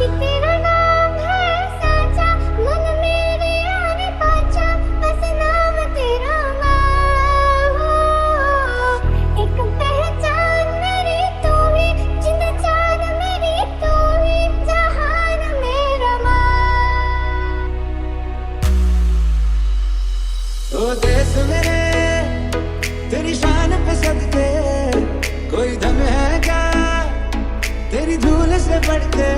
कि तेरा नाम है साचा, मन मेरे आने पाचा, बस नाम तेरा माँ हो। एक पहचान मेरी तू ही, जिंद जान मेरी तू ही, जहान मेरा माँ। ओ देश मेरे तेरी शान पे सदके, कोई दम है क्या तेरी धूल से बढ़ के,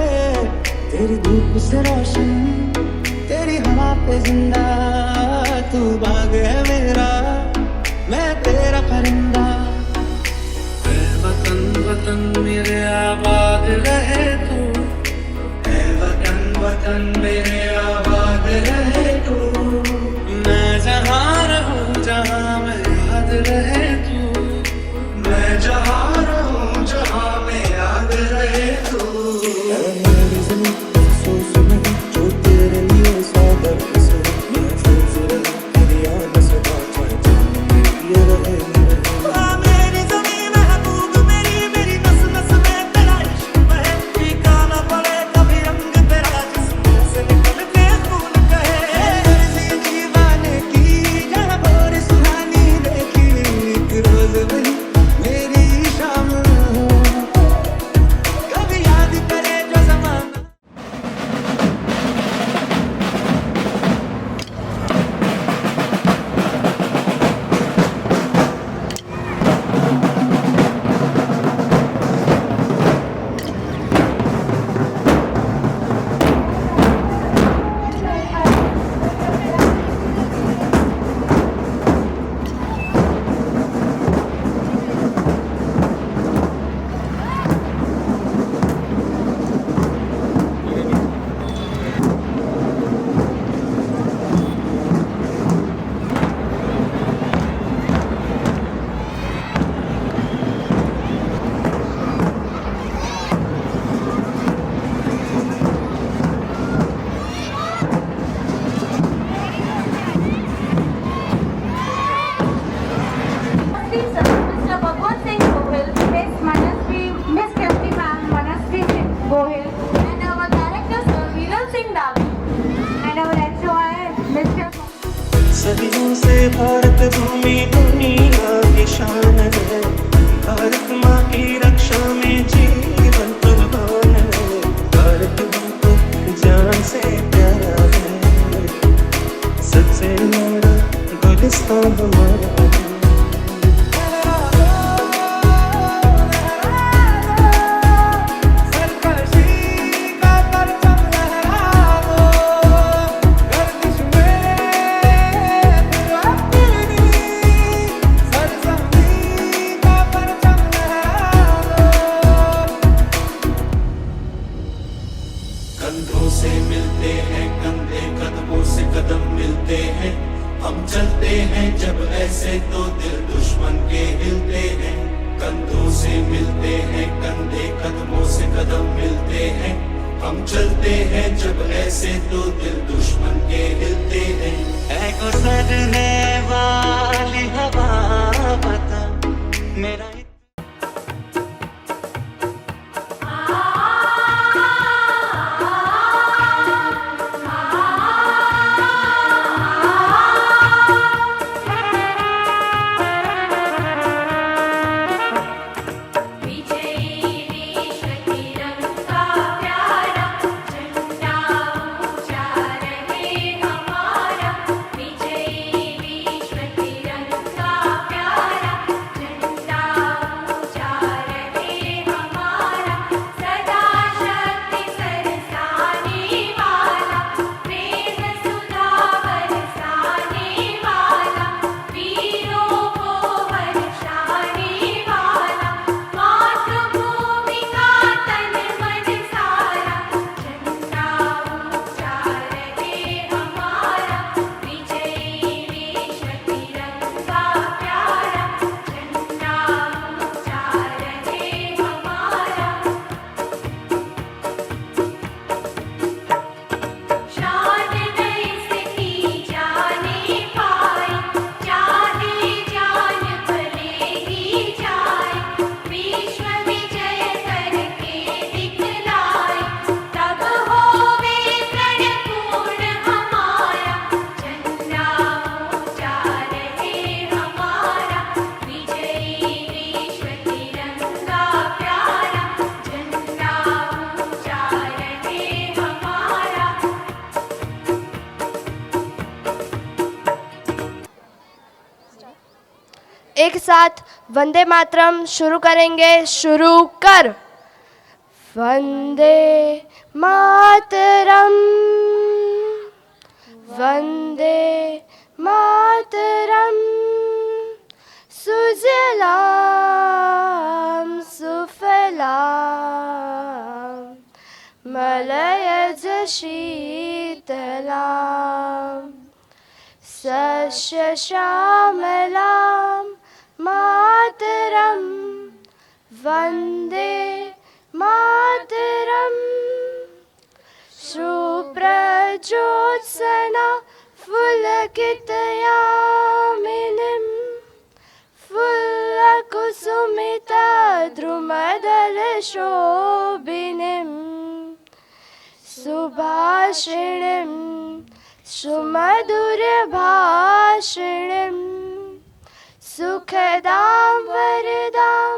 तेरी धूप से रोशन, तेरी हवा पे जिंदा, तू बाग है मेरा, मैं तेरा परिंदा। ऐ वतन वतन मेरे आबाद रहे तू, ऐ वतन वतन मेरे आबाद रहे तू, मैं जहाँ रहूं जहाँ मैं याद रहे तू, मैं जहाँ रहूं जहाँ मैं याद रहे तू। मेरी ज़मीं अफ़सोस नहीं जो तेरे लिए सादर से महफूज़ रहे, तेरी याद सदा चाहे जान में ये रहे। मेरी ज़मीं महबूब मेरी, मेरी नस नस में तेरा इश्क बहे, फीका ना पड़े कभी रंग तेरा जिस्म से निकल के खून कहे। मर्ज़ी दीवाने की जहाँ भोर सुहानी देखी, एक रोज़ बनी मेरी शाम, कभी याद करे जो ज़माना। Mr. Bhagwan Singh Gohil, Miss Manasvi, Miss Kasti Ma'am Manasvi Gohil, and our director Sir Viral Singh Davi, and our HOI Mr. सदियों से भारत भूमि दुनिया की शान है, भारत माँ की रक्षा में जीवन कुर्बान है, भारत हमको जान से प्यारा है, सबसे न्यारा गुलिस्तान हमारा है। कंधों से मिलते हैं कंधे, कदमों से कदम मिलते हैं, हम चलते हैं जब ऐसे तो दिल दुश्मन के हिलते हैं। कंधों से मिलते हैं कंधे, कदमों से कदम मिलते हैं, हम चलते हैं जब ऐसे तो दिल दुश्मन के हिलते हैं। ऐ गुजरने वाली हवा बता मेरा विजयी विश्व तिरंगा प्यारा झंडा एक साथ वंदे मातरम शुरू करेंगे. शुरू कर. वंदे मातरम, वंदे मातरम. सुजलाम सुफलाम मलयज शीतलाम सस्य श्यामलां मातरं वन्दे मातरं. शुभ्रज्योत्सना फुलकितयामिनीं फुल्लकुसुमिता द्रुमदलशोभिनीं सुभाषिणीं सुमधुरभाषिणीं सुखदां वरदां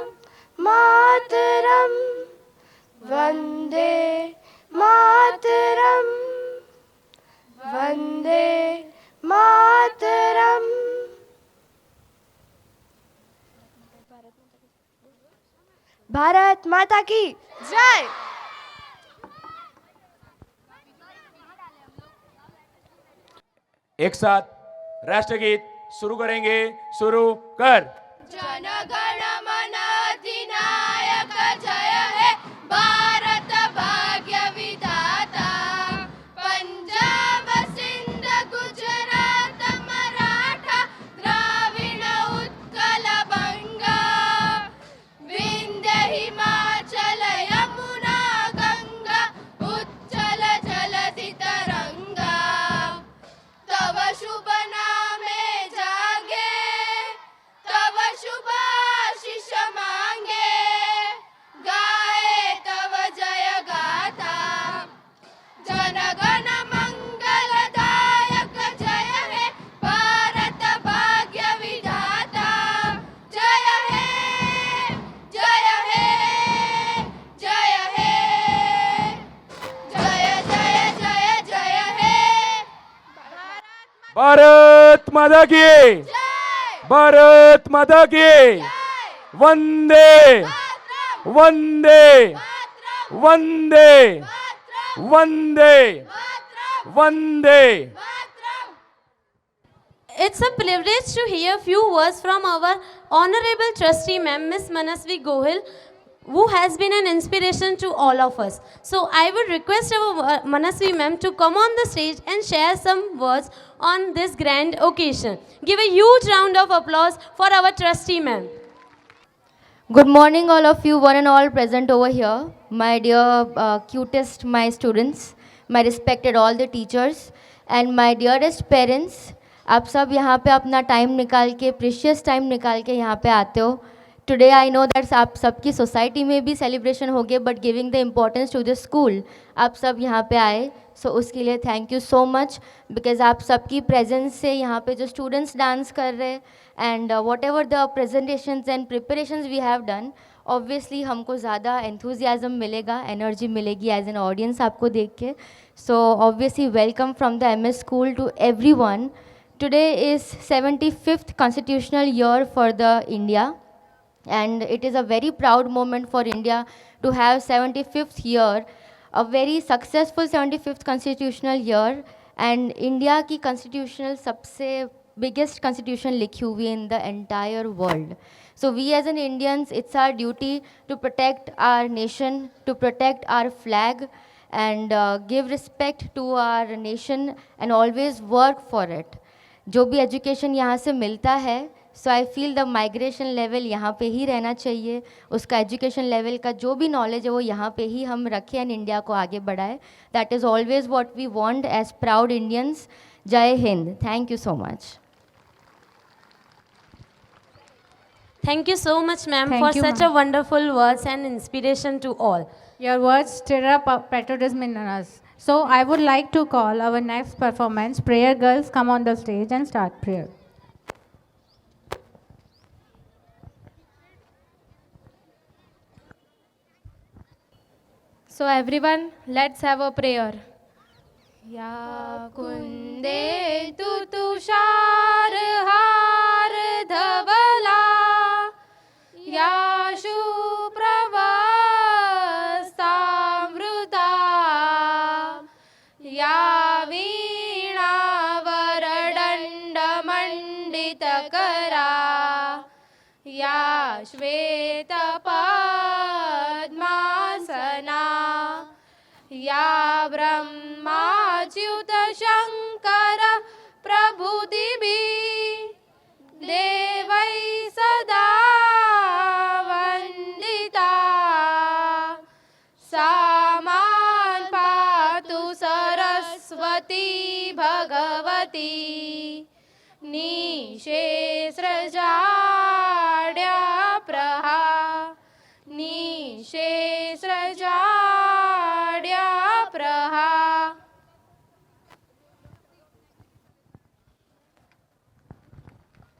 मातरं वन्दे मातरं वन्दे मातरं. भारत माता की जय. एक साथ राष्ट्रगीत शुरू करेंगे. शुरू कर. जन गण मन अधिनायक जय हे भारत भाग्य विधाता. पंजाब सिंध गुजरात मराठा द्राविड उत्कल बंगा विंध्य हिमाचल यमुना गंगा उच्चल जलधि तरंगा. तव शुभ नामे जागे तव शुभ आशीष मांगे गाए तव जय गाथा. जन गण मंगलदायक जय हे भारत भाग्य विधाता. जय हे जय हे जय हे जय जय जय जय हे भारत माता की. भारत माता की. वंदे वंदे वंदे वंदे वंदे. It's a privilege to hear few words from our honorable trustee ma'am, Miss Manasvi Gohil, who has been an inspiration to all of us. So I would request our Manasvi ma'am to come on the stage and share some words on this grand occasion. Give a huge round of applause for our trustee ma'am. Good morning, all of you, one and all present over here. My dear, cutest, my students, my respected all the teachers, and my dearest parents. आप सब यहाँ पे अपना time निकाल के, precious time निकाल के यहाँ पे आते हो. टुडे आई नो दैट्स आप सबकी सोसाइटी में भी सेलिब्रेशन हो गए, but giving the importance to the school आप सब यहाँ पे आए. सो उसके लिए thank you so much, because आप सबकी प्रेजेंस से यहाँ पे जो स्टूडेंट्स डांस कर रहे हैं and whatever the presentations and preparations we have done, obviously हमको ज़्यादा एंथुजियाज़म मिलेगा, एनर्जी मिलेगी एज एन ऑडियंस आपको देख के. So obviously welcome from the MS school to everyone. Today is 75th constitutional year for the India, and it is a very proud moment for India to have 75th year, a very successful 75th constitutional year. And India की constitutional सबसे biggest constitution लिखी हुई in the entire world. So we as an Indians, it's our duty to protect our nation, to protect our flag, and give respect to our nation and always work for it. जो भी education यहाँ से मिलता है, so I feel the migration level यहाँ पे ही रहना चाहिए. उसका एजुकेशन लेवल का जो भी नॉलेज है वो यहाँ पे ही हम रखें एंड इंडिया को आगे बढ़ाए. That is always what we want as proud Indians. जय हिंद. Thank you so much. Thank you so much ma'am for such a wonderful words and inspiration to all. Your words stir up patriotism in us. So I would like to call our next performance. Prayer girls, come on the stage and start prayer. So everyone, let's have a prayer. या कुंदे तु तुषार हार धवला श्वेतपद्मासना या ब्रह्माच्युत शङ्कर प्रभुदिभिः देवै सदा वन्दिता सा मां पातु Saraswati Bhagwati निशेषजाड्याप्रहा निशेषजाड्याप्रहा.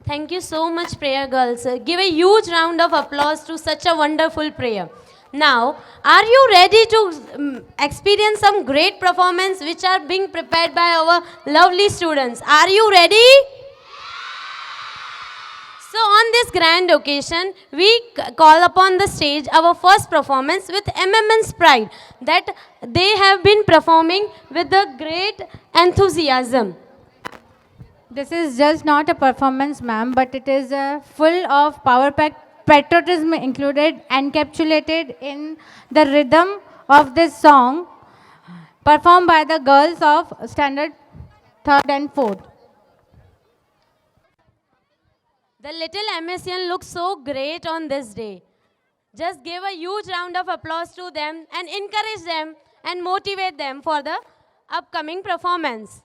Thank you so much, prayer girls. Give a huge round of applause to such a wonderful prayer. Now, are you ready to experience some great performance which are being prepared by our lovely students? Are you ready? So, on this grand occasion, we call upon the stage our first performance with MMN's pride that they have been performing with the great enthusiasm. This is just not a performance, ma'am, but it is full of power-packed patriotism included, encapsulated in the rhythm of this song, performed by the girls of standard 3rd and 4th. The little MSN looks so great on this day. Just give a huge round of applause to them and encourage them and motivate them for the upcoming performance.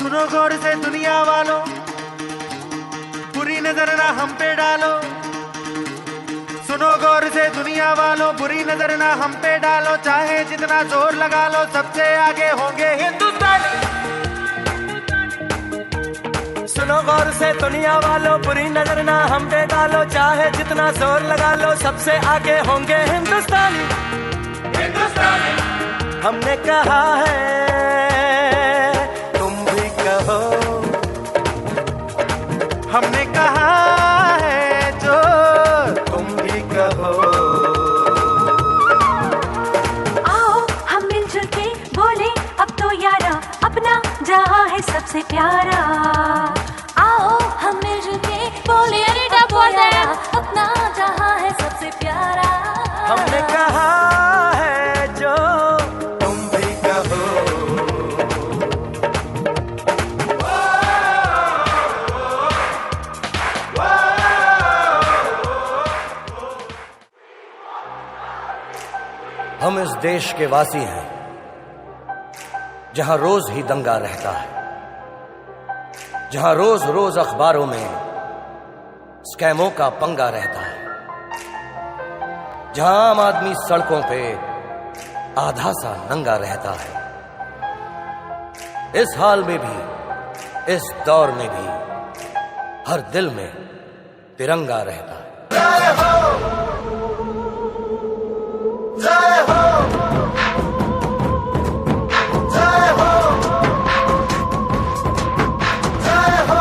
सुनो गौर से दुनिया वालों, बुरी नजर ना हम पे डालो। सुनो गौर से दुनिया वालों, बुरी नजर ना हम पे डालो। चाहे जितना जोर लगा लो, सबसे आगे होंगे हिंदुस्तानी। सुनो गौर से दुनिया वालों, बुरी नजर ना हम पे डालो। चाहे जितना जोर लगा लो, सबसे आगे होंगे हिंदुस्तानी। हिंदुस्तानी हमने कहा है, हमने कहा है जो तुम भी कहो। आओ हम मिलजुल के बोले अब तो यारा, अपना जहां है सबसे प्यारा। आओ हम मिलजुल के बोले अपना जहां है सबसे प्यारा। हमने कहा है जो हम इस देश के वासी हैं जहां रोज ही दंगा रहता है, जहां रोज रोज अखबारों में स्कैमों का पंगा रहता है, जहां आम आदमी सड़कों पे आधा सा नंगा रहता है। इस हाल में भी, इस दौर में भी हर दिल में तिरंगा रहता है। जय हो, जय हो, जय हो, जय हो।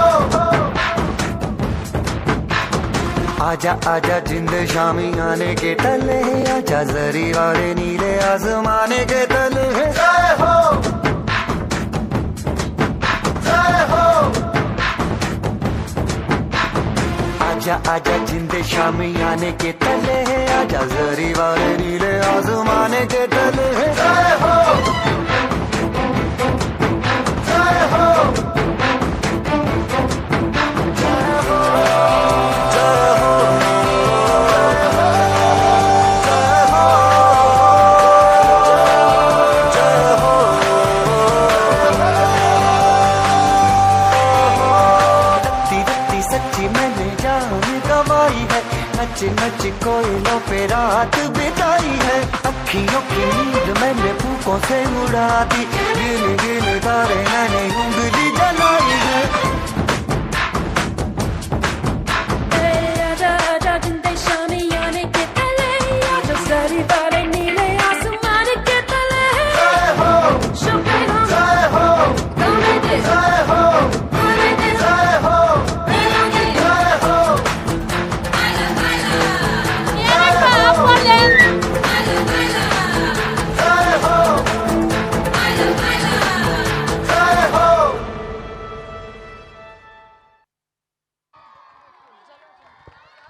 आजा आजा जिंद शामी आने के तले, आजा जरी वाले नीले आसमाने के तले। जय हो, जय हो। आजा आजा जिंदे शामी आने के तले, आजा जरी वाले नीले आसमाने के तले। जय हो, जय हो, जय हो, जय हो, जय हो, रत्ती रत्ती सच्ची मैंने जान गवाई है, नच नच कोयलों पे रात बिताई है। अखियों की नींद मैंने फूकों से उड़ा दी, गिन गिन तारे मैंने उंगली जलाई है। आजा आजा जिंदे शामी आने के तले, आजा सारी बारें नीले आसमान के तले। जय हो, शुक्र जय हो, तुम्हें दे, जय हो, तुम्हें दे, जय हो, मिलोगे। जय हो।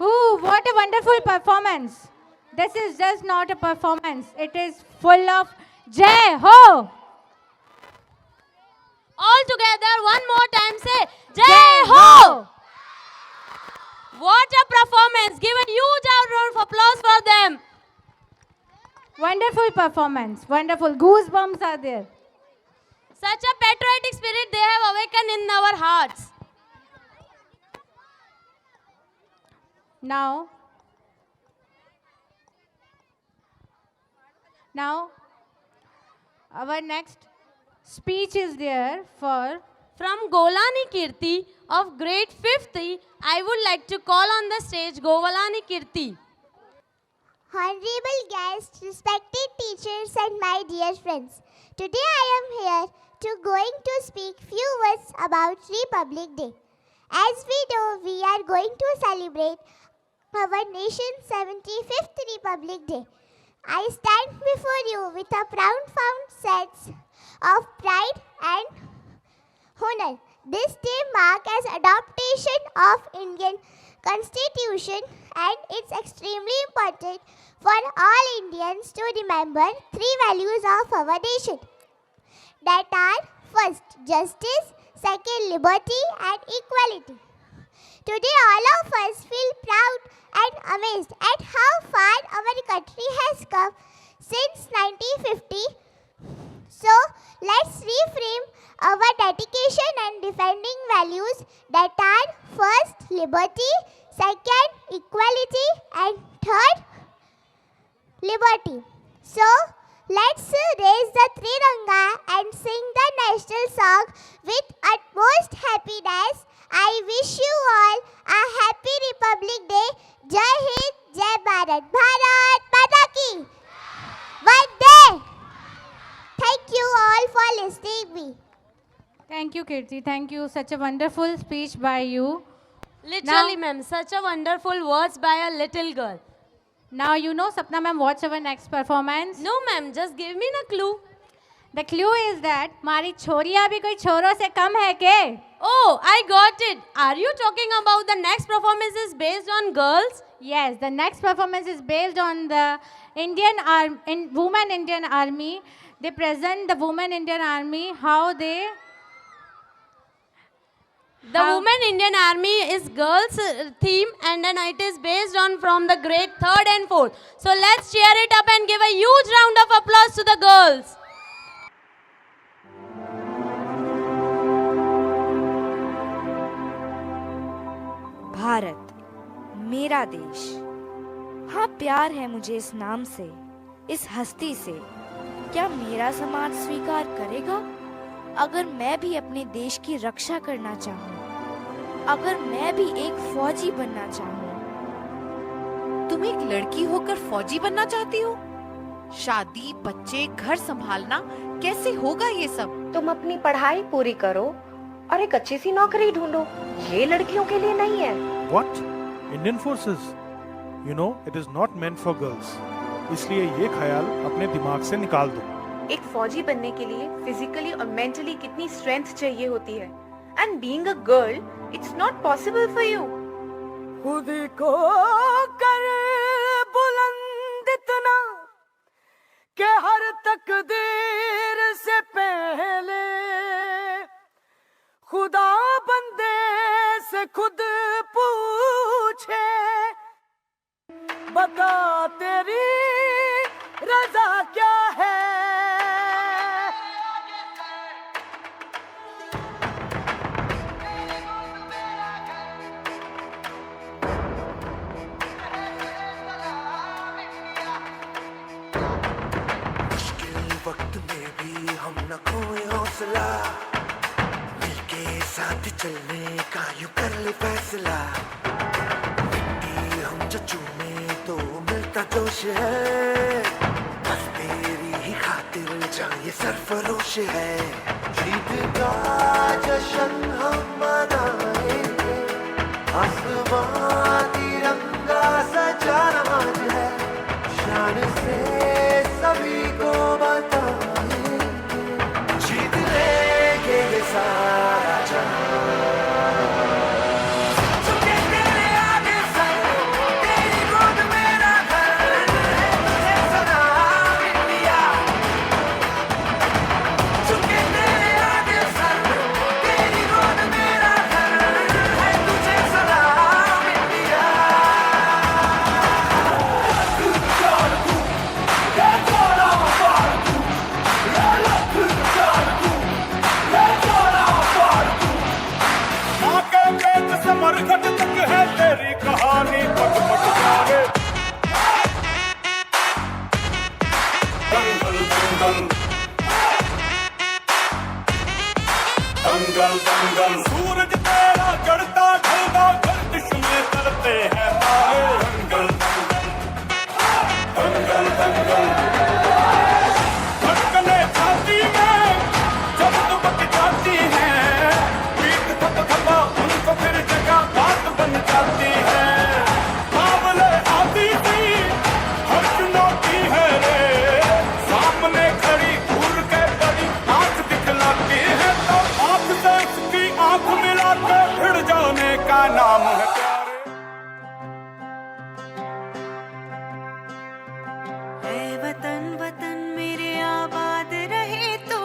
Ooh, what a wonderful performance. This is just not a performance. It is full of Jai Ho. All together, one more time, say Jai Ho! What a performance! Give a huge round of applause for them. Wonderful performance. Wonderful. Goosebumps are there. Such a patriotic spirit they have awakened in our hearts. Now, our next speech is there for From Golani Kirti of grade 5th, I would like to call on the stage Golani Kirti. Honorable guests, respected teachers and my dear friends. Today I am here to going to speak few words about Republic Day. As we know, we are going to celebrate our nation's 75th Republic Day. I stand before you with a profound sense of pride and honor. This day marks as adoption of Indian Constitution, and it's extremely important for all Indians to remember three values of our nation, that are first, justice, second, liberty and equality. Today all of us feel proud and amazed at how far our country has come since 1950. So let's reframe our dedication and defending values, that are first, liberty, second, equality and third, liberty. So let's raise the Triranga and sing the national song with utmost happiness. I wish you all a happy Republic Day. Jai Hind, Jai Bharat. Bharat Mata Ki Vande. Thank you all for listening me. Thank you, Kirti. Thank you. Such a wonderful speech by you. Literally, ma'am, such a wonderful words by a little girl. Now you know, Sapna ma'am, what's our next performance? No, ma'am, just give me a clue. The clue is that हमारी छोरियाँ भी कोई छोरों से कम है के? Oh, I got it. Are you talking about the next performance is based on girls? Yes, the next performance is based on the Women Indian Army. They present the Women Indian Army, how they The Women Indian Army is girls theme, and then it is based on from the grade 3rd and 4th. So let's cheer it up and give a huge round of applause to the girls. Bharat मेरा देश, हाँ प्यार है मुझे इस नाम से, इस हस्ती से। क्या मेरा समाज स्वीकार करेगा अगर मैं भी अपने देश की रक्षा करना चाहूँ, अगर मैं भी एक फौजी बनना चाहूँ? तुम एक लड़की होकर फौजी बनना चाहती हो? शादी, बच्चे, घर संभालना, कैसे होगा ये सब? तुम अपनी पढ़ाई पूरी करो और एक अच्छी सी नौकरी ढूंढो, ये लड़कियों के लिए नहीं है। What? Indian Forces? You know, it is not meant for girls. इसलिए ये ख्याल अपने दिमाग से निकाल दो। एक फौजी बनने के लिए फिजिकली और मेंटली कितनी स्ट्रेंथ चाहिए होती है, and being a girl it's not possible for you. खुद को कर बुलंद इतना कि हर तकदीर से पहले खुदा बंदे से खुद पूछे, बता तेरी रजा क्या है। मुश्किल वक्त में भी हम न खोए हौसला, मिलके साथ चलने का यूं कर ले फैसला। मिट्टी हम जो चूमे तो मिलता जोश है, बस तेरी ही खातिर जान ये सरफरोश है। जीत का जश्न हम मनाएंगे, आसमां तिरंगा सजाना आज है, शान से सभी को बताएंगे, जीत लेंगे ये सारा जहां। मरघट तक है तेरी कहानी, पट पट जाने। दंगल दंगल दंगल दंगल, सूरज तेरा चढ़ता ढलता गर्दिश में करते हैं तारे। दंगल दंगल दंगल धड़कने छाती में जब दुबक जाती है, पीठ थप थपा उनको फिर जगह बात बन जाती है। बावले आती थी हर चुनौती है रे, सामने खड़ी घूर के बड़ी आंख दिखलाती है, तो आंख से उसकी आंख मिला के भिड़ जाने का नाम है प्यारे। ऐ वतन वतन मेरे आबाद रहे तू,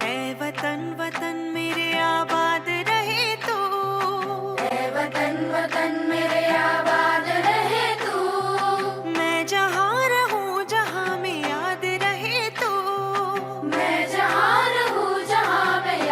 ऐ वतन वतन मेरे आबाद रहे तू, ऐ वतन वतन मेरे आबाद रहे तू। मैं जहाँ रहूँ जहाँ में याद रहे तू, मैं जहाँ रहूँ जहाँ में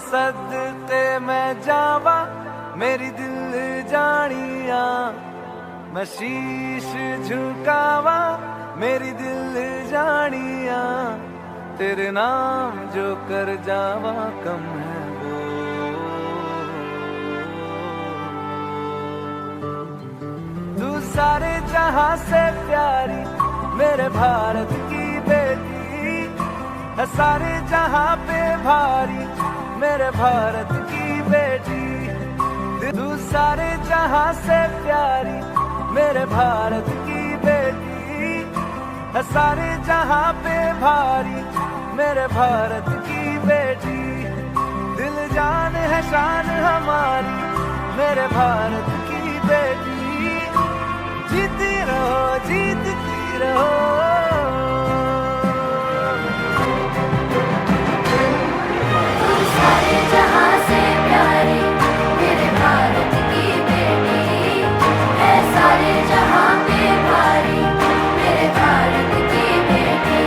सदके मैं जावा मेरी दिल जानिया, मैं शीश झुकावा मेरी दिल जानिया, तेरे नाम जो कर जावा कम है वो। तू सारे जहां से प्यारी मेरे भारत की बेटी है, सारे जहां पे भारी मेरे भारत की बेटी। तू सारे जहां से प्यारी मेरे भारत की बेटी है, सारे जहां पे भारी मेरे भारत की बेटी। दिल जान है शान हमारी मेरे भारत की बेटी, जीती रहो जीतती रहो। सारे जहां से प्यारी मेरे भारत की बेटी है, सारे जहां पे भारी मेरे भारत की बेटी।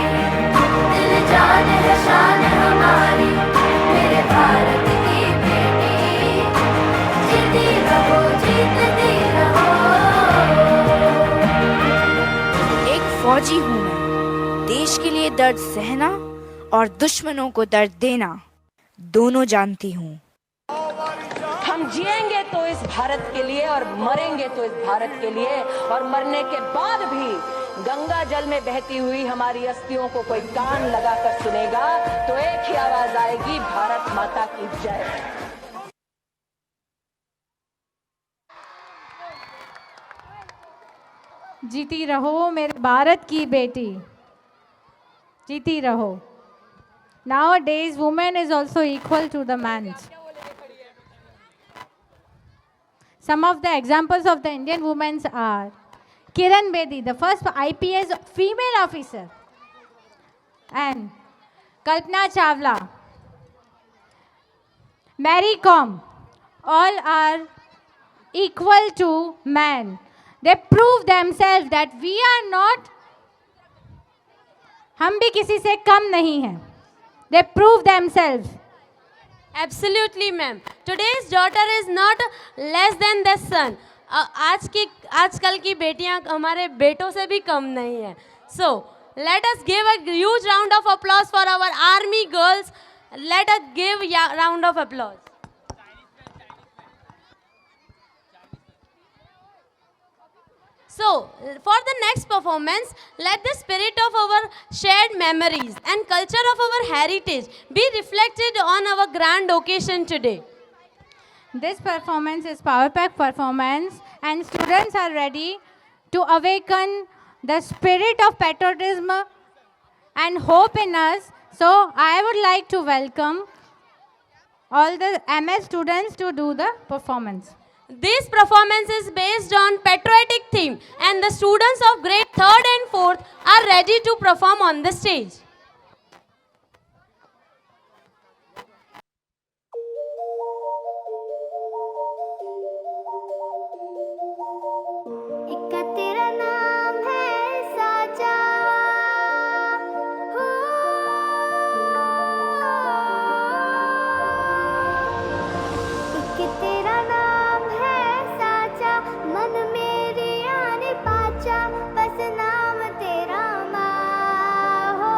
दिल जान है शान हमारी मेरे भारत की बेटी, जीती रहो जीतती रहो। एक फौजी हूँ मैं, देश के लिए दर्द सहना और दुश्मनों को दर्द देना दोनों जानती हूँ। हम जिएंगे तो इस भारत के लिए और मरेंगे तो इस भारत के लिए, और मरने के बाद भी गंगा जल में बहती हुई हमारी अस्थियों को कोई कान लगाकर सुनेगा तो एक ही आवाज आएगी, भारत माता की जय। जीती रहो मेरे भारत की बेटी, जीती रहो। Nowadays, woman is also equal to the man. Some of the examples of the Indian women are Kiran Bedi, the first IPS female officer, and Kalpana Chawla, Mary Kom, all are equal to men. They prove themselves that we are not, हम भी किसी से कम नहीं हैं. They prove themselves. Absolutely, ma'am. Today's daughter is not less than the son. आजकल की बेटियां हमारे बेटों से भी कम नहीं है. So let us give a huge round of applause for our army girls. Let us give a round of applause. So, for the next performance, let the spirit of our shared memories and culture of our heritage be reflected on our grand occasion today. This performance is Power Pack performance, and students are ready to awaken the spirit of patriotism and hope in us. So, I would like to welcome all the MS students to do the performance. This performance is based on patriotic theme, and the students of grade 3rd and 4th are ready to perform on the stage. एक तेरा नाम है साजा, हो एक तेरा नाम है साजा, मन मेरी आने पाचा, बस नाम तेरा माँ हो।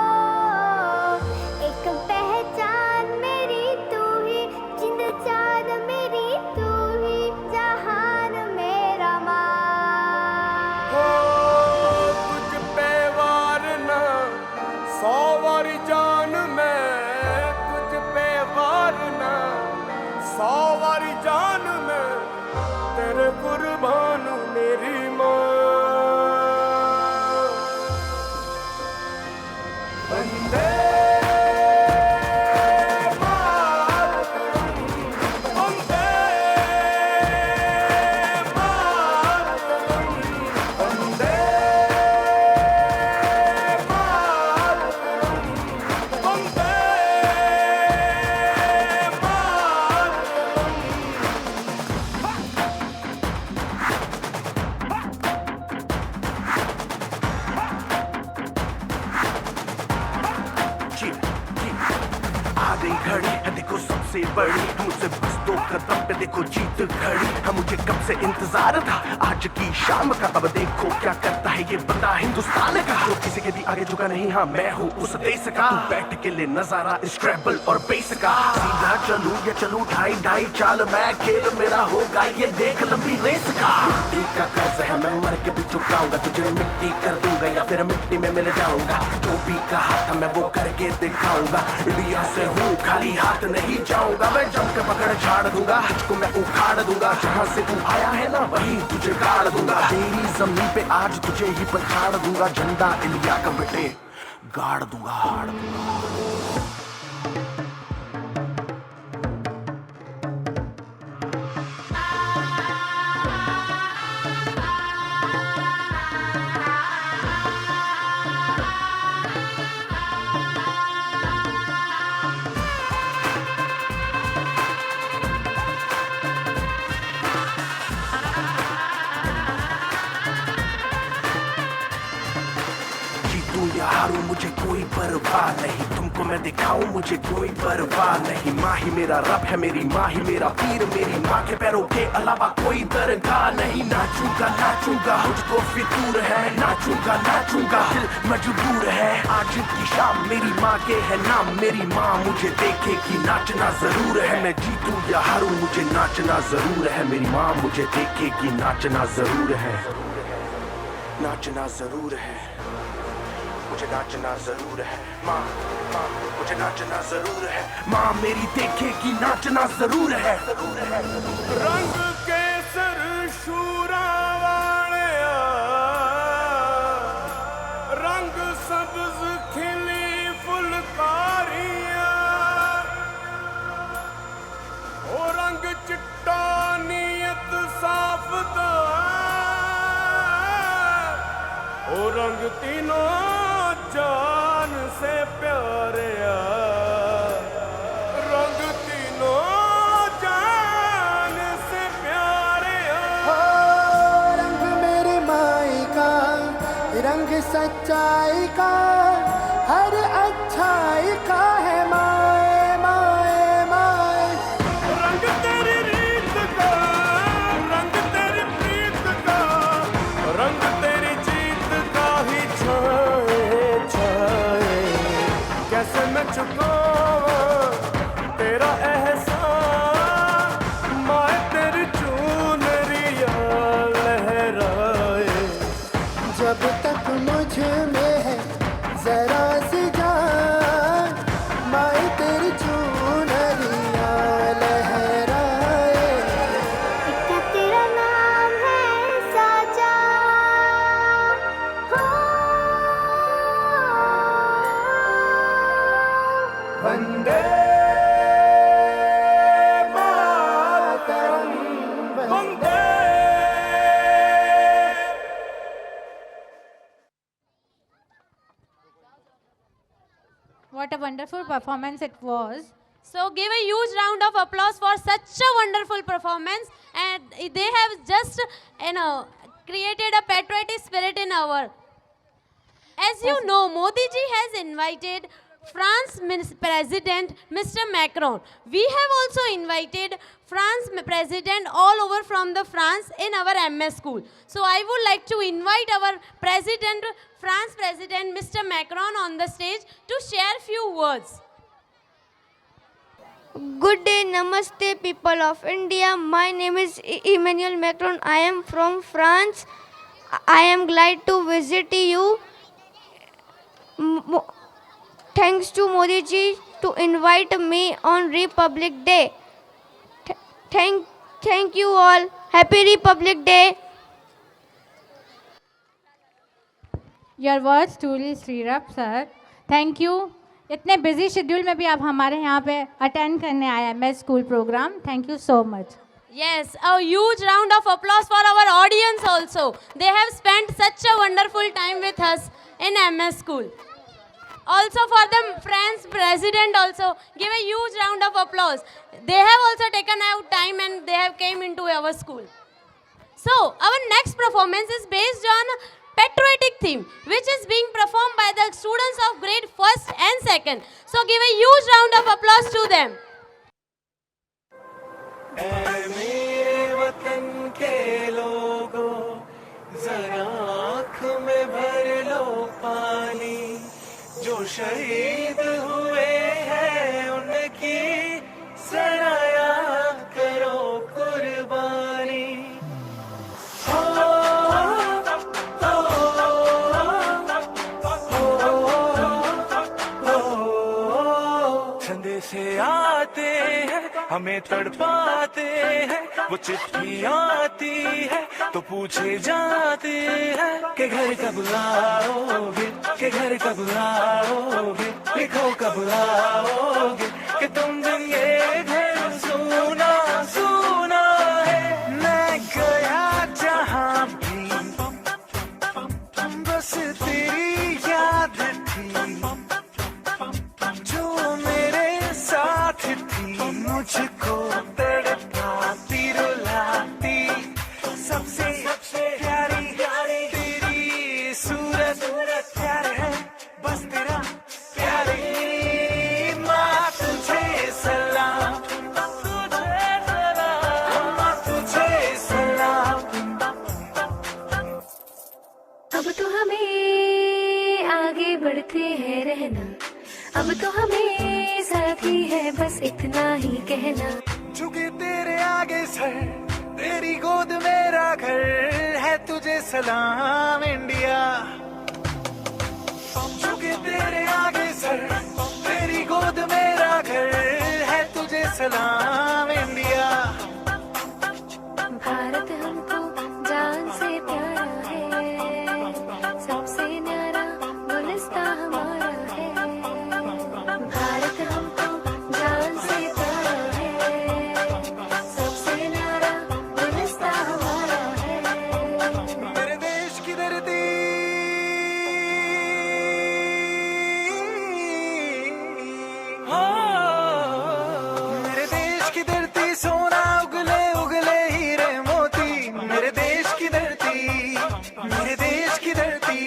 सबसे बड़ी, मुझसे बस 2 कदम पे देखो जीत खड़ी। हाँ मुझे कब से इंतजार था आज की शाम का, अब देखो क्या करता है ये बंदा हिंदुस्तान का। जो किसी के भी आगे झुका नहीं, हाँ मैं हूँ उस देश का। तू बैठ के ले नजारा इस ट्रैबल और बेस का। सीधा चलूं या चलूं ढाई ढाई चाल, मैं खेल मेरा होगा ये देख लंबी रेस का। मिट्टी का कर्ज है मैं मर के भी चुकाऊंगा, तुझे मिट्टी कर दूंगा या फिर मिट्टी में मिल जाऊंगा। जो भी कहा था मैं वो करके दिखाऊंगा, इंडिया से हूँ खाली हाथ नहीं जाऊंगा। मैं जम के पकड़ झाड़ दूंगा, तुझको मैं उखाड़ दूंगा। जहाँ से तू आया है ना वहीं तुझे गाड़ दूंगा। तेरी जमीन पे आज तुझे ही पछाड़ दूंगा, झंडा इंडिया का बेटे गाड़ दूंगा, हाड़ दूंगा। हारूं मुझे कोई परवाह नहीं, तुमको मैं दिखाऊं मुझे कोई परवाह नहीं। माँ ही मेरा रब है, मेरी माँ ही मेरा पीर, मेरी माँ के पैरों के अलावा कोई दरगाह नहीं। नाचूंगा नाचूंगा मुझको फितूर है, नाचूंगा नाचूंगा दिल मजबूर है। आज की शाम मेरी माँ के है नाम, मेरी माँ मुझे देखेगी नाचना जरूर है। मैं जीतूं या हारूं मुझे नाचना जरूर है, मेरी माँ मुझे देखेगी नाचना जरूर है, नाचना जरूर है, मुझे नाचना जरूर है। माँ माँ मुझे नाचना जरूर है, माँ मेरी देखेगी नाचना जरूर है, जरूर है। रंग केसर शूरा वालिया, रंग सब्ज खिली फुलकारियां, ओ रंग चिट्टा नीयत साफ दा, ओ रंग तीनों जान से प्यारिया, रंग तीनों जान से प्यारिया। रंग मेरी माई का, रंग सच्चाई का, हर अच्छाई का है माए माए माए। रंग तेरी रीत का, रंग तेरी प्रीत का, रंग तेरी जीत का ही छाए छाए। कैसे मैं चुकाऊं तेरा एहसान, माए तेरी चुनरिया लहराए। जब तक मुझ में है जरा सी जान, माई तेरी चुनरिया लहराए। एक तेरा नाम है साजा, वंदे मातरम, वंदे। What a wonderful performance it was. So give a huge round of applause for such a wonderful performance, and they have just created a patriotic spirit in our. As you know, Modi ji has invited France President Mr. Macron. We have also invited France President all over from the France in our MS school. So I would like to invite our President, France President Mr. Macron on the stage to share few words. Good day, namaste, people of India. My name is Emmanuel Macron. I am from France. I am glad to visit you. Thanks to Modi ji to invite me on Republic Day. Thank you all. Happy Republic Day. Your words truly stir up, sir. Thank you. इतने busy schedule में भी आप हमारे यहाँ पे attend करने आए MS school programme. Thank you so much. Yes, a huge round of applause for our audience also. They have spent such a wonderful time with us in MS school. Also for the France President also, give a huge round of applause. They have also taken out time and they have came into our school. So, our next performance is based on patriotic theme, which is being performed by the students of grade 1st and 2nd. So, give a huge round of applause to them. ऐ मेरे वतन के लोगों, जरा आँख में भर लो पानी, जो शहीद हुए हैं उनकी जरा याद करो कुर्बानी। संदेशे आते हैं हमें तड़पाते हैं, वो चिट्ठी आती है तो पूछे जाते हैं कि घर कब आओगे, कि घर कब आओगे, लिखो कब आओगे, कि तुम दिन ये घर सुना सुना है। मैं गया जहाँ भी बस तेरी याद थी, जो मेरे साथ थी, मुझको तड़पाती रुलाती, सबसे प्यारी तेरी सूरत प्यार है, बस तेरा प्यारी माँ तुझे सलाम, माँ तुझे सलाम। अब तो हमें आगे बढ़ते हैं रहना, अब तो हमें साथ ही है बस इतना ही कहना। झुके तेरे आगे सर, तेरी गोद मेरा घर है, तुझे सलाम इंडिया। झुके तेरे आगे सर, तेरी गोद मेरा घर है, तुझे सलाम इंडिया। भारत हमको जान से प्यारा है, सबसे न्यारा गुलिस्ता हमारा है। भारत हमको जान से प्यारा है, सबसे न्यारा गुलिस्ता हमारा है। मेरे देश की धरती, मेरे देश की धरती, सोना उगले उगले हीरे मोती, मेरे देश की धरती, मेरे देश की धरती।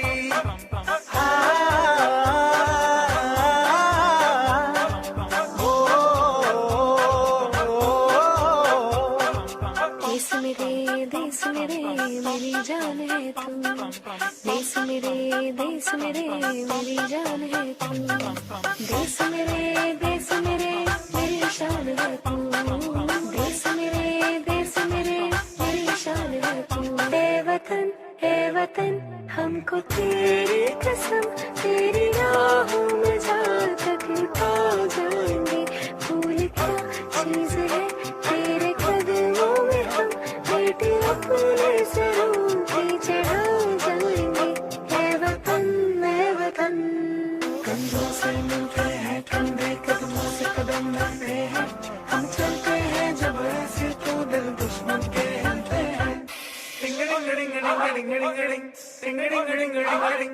देश मेरे मेरी जान है तू, देश मेरे मेरी जान है तू, देश मेरे मेरी शान है तू, देश मेरे मेरी शान है तू। ए वतन हमको तेरी कसम, तेरी राहों में जाल तक लुटा जाएंगे। फूल क्या चीज है तेरे कदमों में, हम बेटे अपने सरों पे चढ़ा जाएंगे। ए वतन कंधों से मिलते हैं, कंधे कदमों से कदम मिलते हैं, हम चलते हैं जब ऐसे तो दिल दुश्मन के हिलते हैं। डिंग डिंग डिंग डिंग डिंग डिंग डिंग डिंग डिंग डिंग डिंग डिंग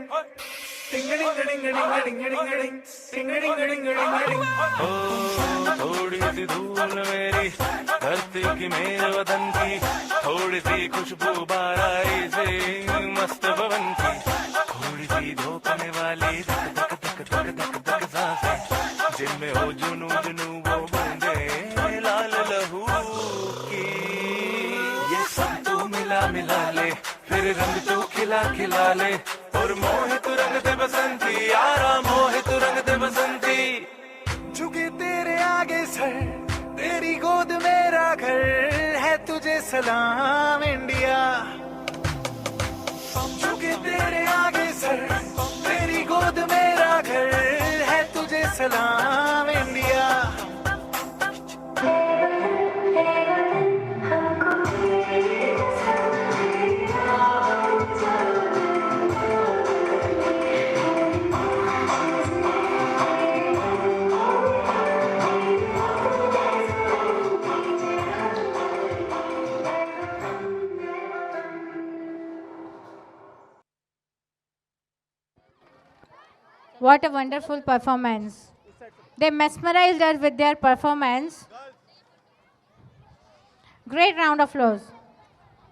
थोड़ी सी धूल मेरी धरती की, मेरे वतन की, थोड़ी सी खुशबू बाराई से मस्त पवन की, थोड़ी सी धोखने वाली धक धक धक धक धक धक सांसें, जिनमें हो जुनू जुनू वो बूंदे लाल लहू की। ये सब तू मिला मिला ले, फिर रंग तू खिला खिला ले, और मोहित रंग दे बसंती यारा, मोहित रंग दे बसंती। झुके तेरे आगे सर, तेरी गोद मेरा घर है, तुझे सलाम इंडिया। झुके तेरे आगे सर, तेरी गोद मेरा घर है, तुझे सलाम India. What a wonderful performance. They mesmerized us with their performance. Great round of applause.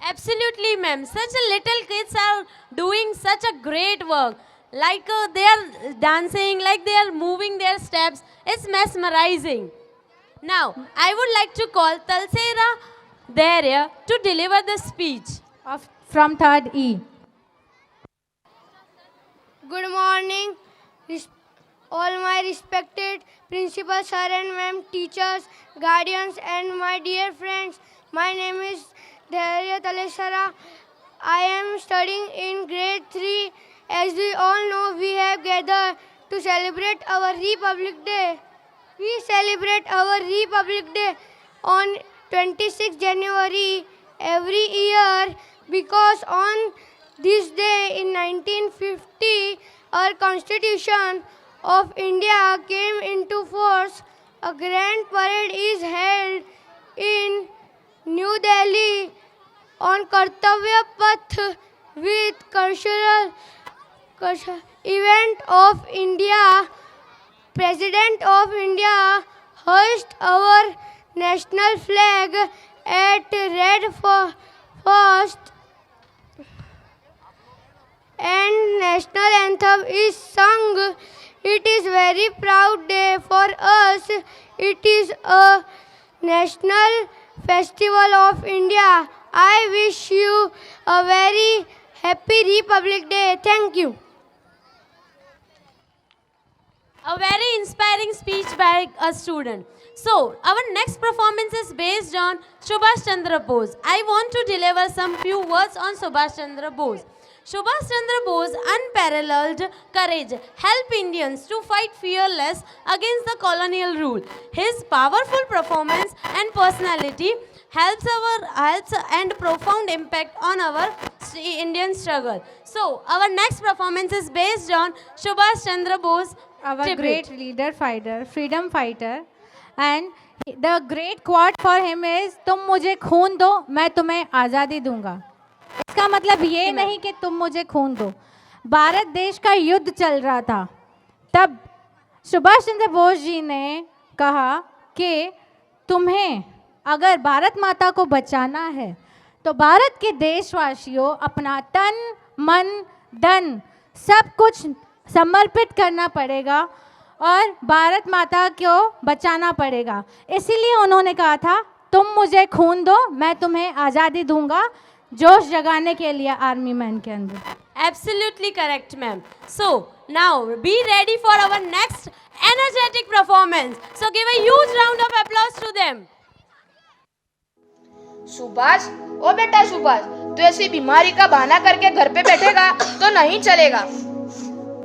Absolutely, ma'am. Such a little kids are doing such a great work. Like they are dancing, like they are moving their steps. It's mesmerizing. Now, I would like to call Talsera Daria to deliver the speech. From 3rd E. Good morning, all my respected principal sir and ma'am, teachers, guardians, and my dear friends. My name is Dhairya Talesara. I am studying in grade 3. As we all know, we have gathered to celebrate our Republic Day. We celebrate our Republic Day on 26 January every year because on this day in 1950, our Constitution of India came into force. A grand parade is held in New Delhi on Kartavya Path with cultural event of India. President of India hoist our national flag at Red Fort and national anthem is sung. It is very proud day for us. It is a national festival of India. I wish you a very happy Republic Day. Thank you. A very inspiring speech by a student. So, our next performance is based on Subhash Chandra Bose. I want to deliver some few words on Subhash Chandra Bose. Subhash Chandra Bose's unparalleled courage helped Indians to fight fearless against the colonial rule. His powerful performance and personality helps and profound impact on our Indian struggle. So, our next performance is based on Subhash Chandra Bose. Our tribute. great leader fighter, freedom fighter, and the great quote for him is, तुम मुझे खून दो, मैं तुम्हें आज़ादी दूंगा. इसका मतलब ये नहीं कि तुम मुझे खून दो. भारत देश का युद्ध चल रहा था, तब सुभाष चंद्र बोस जी ने कहा कि तुम्हें अगर भारत माता को बचाना है तो भारत के देशवासियों अपना तन मन धन सब कुछ समर्पित करना पड़ेगा और भारत माता को बचाना पड़ेगा. इसीलिए उन्होंने कहा था, तुम मुझे खून दो, मैं तुम्हें आज़ादी दूंगा, जोश जगाने के लिए आर्मी मैन के अंदर. Absolutely correct, ma'am. So, now be ready for our next energetic performance. So, give a huge round of applause to them. Subhash, ओ बेटा सुभाष, तू ऐसी बीमारी का बहाना करके घर पे बैठेगा तो नहीं चलेगा.